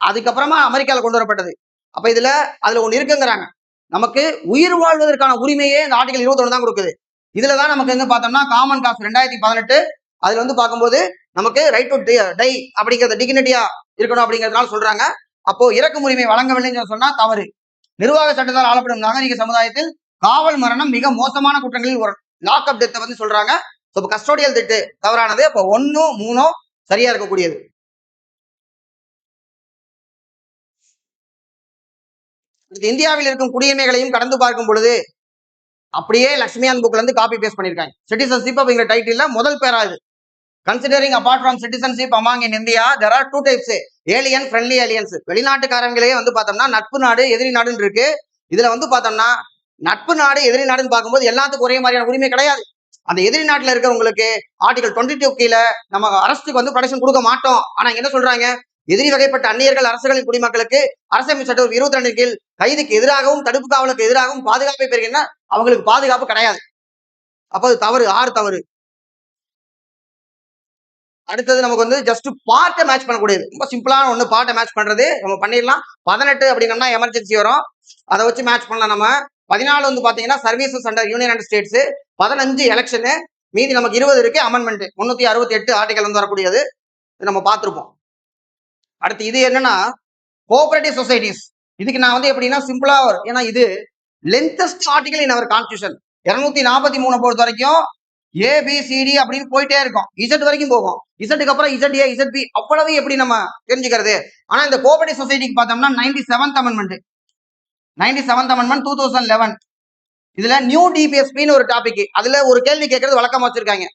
அதுக்கப்புறமா அமெரிக்கால கொண்டு வரப்பட்டது. அப்ப அதுல ஒண்ணு இருக்குங்கிறாங்க, நமக்கு உயிர் வாழ்வதற்கான உரிமையே இந்த ஆர்டிகல் 21 தான் கொடுக்குது. இதுலதான் நமக்கு வந்து பார்த்தோம்னா காமன் காஸ் 2018 அதுல வந்து பார்க்கும்போது நமக்கு ரைட் டு டை அப்படிங்கிறத டிக்னிட்டியா இருக்கணும் அப்படிங்கிறதுனால சொல்றாங்க. அப்போ இறக்கும் உரிமை வழங்கவில்லைன்னு சொன்னா தவறு. நிர்வாக சட்டத்தால் ஆளப்படும் நாகரிக சமுதாயத்தில் காவல் மரணம் மிக மோசமான குற்றங்களில் ஒரு லாக் அப் டெத்தை வந்து சொல்றாங்க. கஸ்டோடியல் டெத்து தவறானது. அப்போ 1, 3 சரியா இருக்கக்கூடியது. இந்தியாவில் இருக்கும் குடியுரிமைகளையும் கடந்து பார்க்கும் பொழுது அப்படியே லட்சுமியான் புக்ல இருந்து காப்பி பேஸ்ட் பண்ணிருக்காங்க. சிட்டிசன்ஷிப் அப்படிங்கிற டைட்டில் முதல் பேரா இது. Considering apart from citizenship among in India there are 2 types, alien, friendly aliens. வெளிநாட்டுக்காரங்களே வந்து பார்த்தோம்னா நட்பு நாடு, எதிரி நாடுன்னு இருக்கு. இதுல வந்து பார்த்தோம்னா நட்பு நாடு, எதிரி நாடுன்னு பார்க்கும்போது எல்லாத்துக்கும் ஒரே மாதிரியான உரிமை கிடையாது. அந்த எதிரி நாட்டுல இருக்கிறவங்களுக்கு ஆர்டிகல் 22 கீழே நம்ம அரசுக்கு வந்து ப்ரொடெக்ஷன் கொடுக்க மாட்டோம். ஆனா என்ன சொல்றாங்க, எதிரி வகைப்பட்ட அந்நியர்கள் அரசுகளின் குடிமக்களுக்கு அரசமைப்பு சட்டம் 22 கீழ் கைதுக்கு எதிராகவும் தடுப்பு காவலுக்கு எதிராகவும் பாதுகாப்பை பெறுகின்ற அவங்களுக்கு பாதுகாப்பு கிடையாது. அப்ப அது தவறு, 6 தவறு. அடுத்தது நமக்கு வந்து ஜஸ்ட் பார்ட்டை மேட்ச் பண்ணக்கூடியது, ரொம்ப சிம்பிளான ஒண்ணு. பார்ட்டை மேட்ச் பண்றது நம்ம பண்ணிடலாம். 18 அப்படின்னா எமர்ஜென்சி வரும், அதை வச்சு மேட்ச் பண்ணலாம். நம்ம 14 வந்து பாத்தீங்கன்னா services under union and states, 15 election, மீதி நமக்கு 20 இருக்கு அமெண்ட்மெண்ட் 368 ஆர்டிகல் வந்து வரக்கூடியது, நம்ம பார்த்திருப்போம். அடுத்து இது என்னன்னா கோஆபரேட்டிவ் சொசைட்டிஸ். இதுக்கு நான் வந்து எப்படின்னா சிம்பிளா வரும், ஏன்னா இது லென்த்தஸ்ட் ஆர்டிகல் இன் அவர் கான்ஸ்டியூஷன். 243 பொறுத்த வரைக்கும் ஏபிசிடி அப்படின்னு போயிட்டே இருக்கும், இசட் வரைக்கும் போகும். இசட்டுக்கு அப்புறம் இசட்ஏ, இசட்பி அவ்வளவு எப்படி நம்ம தெரிஞ்சுக்கிறது. ஆனா இந்த கோஆபரேட்டிவ் சொசைட்டிக்கு பார்த்தோம்னா 97th அமெண்ட்மெண்ட் 2011 இதுல நியூ டிபிஎஸ்பின்னு ஒரு டாபிக். அதுல ஒரு கேள்வி கேட்கறது வழக்கமா வச்சிருக்காங்க,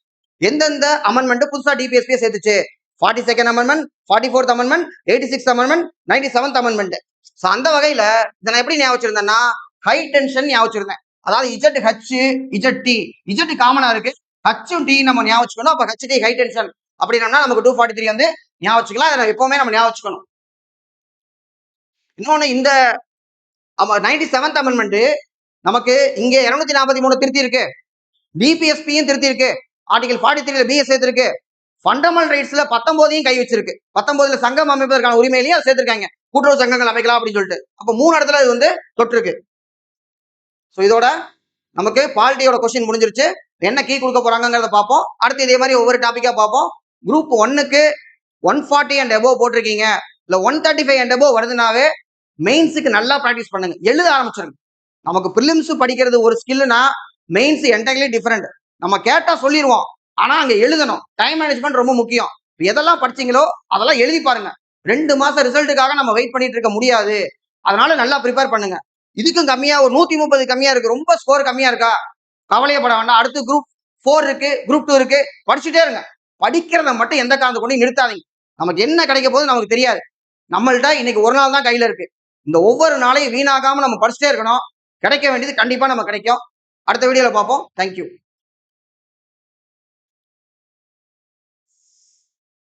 எந்தெந்த அமெண்ட்மெண்ட் புதுசா டிபிஎஸ்பி சேர்த்துச்சு. 42nd amendment, 44th amendment, 86th amendment, 97th amendment. So அந்த வகையில இதை நான் எப்படி ஞாபகம் வச்சிருந்தேன்னா ஹை டென்ஷன் ஞாபகம் வச்சிருந்தேன். அதாவது Z H, Z D, Z காமனா இருக்கு, ஹச்சும் டி நம்ம ஞாபகம் வச்சுக்கணும். அப்ப ஹச் டி ஹை டென்ஷன் அப்படின்னா நமக்கு 243 வந்து ஞாபகம் வச்சுக்கலாம். அதை எப்பவுமே நம்ம ஞாபகம் வச்சுக்கணும். இன்னொன்னு இந்த 97th அமெண்ட்மெண்ட் நமக்கு இங்க 243 திருத்தி இருக்கு, டிபிஎஸ்பியும் திருத்தி இருக்கு, ஆர்டிகல் 43 பிஎஸ் சேர்த்திருக்கு, ஃபண்டமெண்டல் ரைட்ஸ்ல 19 கை வச்சிருக்கு. 19 சங்கம் அமைப்பதற்கான உரிமையிலையும் அதை சேர்த்திருக்காங்க, கூட்டுறவு சங்கங்கள் அமைக்கலாம் அப்படின்னு சொல்லிட்டு. அப்ப 3 இடத்துல இது வந்து தொட்டிருக்கு. ஸோ இதோட நமக்கு பாலிட்டியோட கொஸ்டின் முடிஞ்சிருச்சு. என்ன கீ கொடுக்க போறாங்கிறத பார்ப்போம். அடுத்து இதே மாதிரி ஒவ்வொரு டாபிக்கா பார்ப்போம். குரூப் 1க்கு 140 அண்ட் எபோவ் போட்டிருக்கீங்க, இல்ல 135 அண்ட் எபோவ் வருதுனாவே மெயின்ஸுக்கு நல்லா ப்ராக்டிஸ் பண்ணுங்க, எழுத ஆரம்பிச்சிருங்க. நமக்கு ப்ரிலிம்ஸ் படிக்கிறது ஒரு ஸ்கில்னா மெயின்ஸ் என்டையர்லி டிஃபரெண்ட். நம்ம கேட்டா சொல்லிடுவோம், ஆனா அங்க எழுதணும். டைம் மேனேஜ்மெண்ட் ரொம்ப முக்கியம். எதெல்லாம் படிச்சீங்களோ அதெல்லாம் எழுதி பாருங்க. 2 மாசம் ரிசல்ட்டுக்காக நம்ம வெயிட் பண்ணிட்டு இருக்க முடியாது. அதனால நல்லா ப்ரிப்பேர் பண்ணுங்க. இதுக்கும் கம்மியா ஒரு 130 கம்மியா இருக்கு, ரொம்ப ஸ்கோர் கம்மியா இருக்கா, கவலையப்பட வேண்டாம். அடுத்து குரூப் 4 இருக்கு, குரூப் 2 இருக்கு, படிச்சுட்டே இருங்க. படிக்கிறத மட்டும் எந்த காரணத்தை கொண்டு நிறுத்தாதீங்க. நமக்கு என்ன கிடைக்க போகுது நமக்கு தெரியாது. நம்மள்ட்ட இன்னைக்கு ஒரு நாள் தான் கையில இருக்கு. இந்த ஒவ்வொரு நாளையும் வீணாகாம நம்ம படிச்சுட்டே இருக்கணும். கிடைக்க வேண்டியது கண்டிப்பா நம்ம கிடைக்கும். அடுத்த வீடியோல பார்ப்போம். தேங்க்யூ.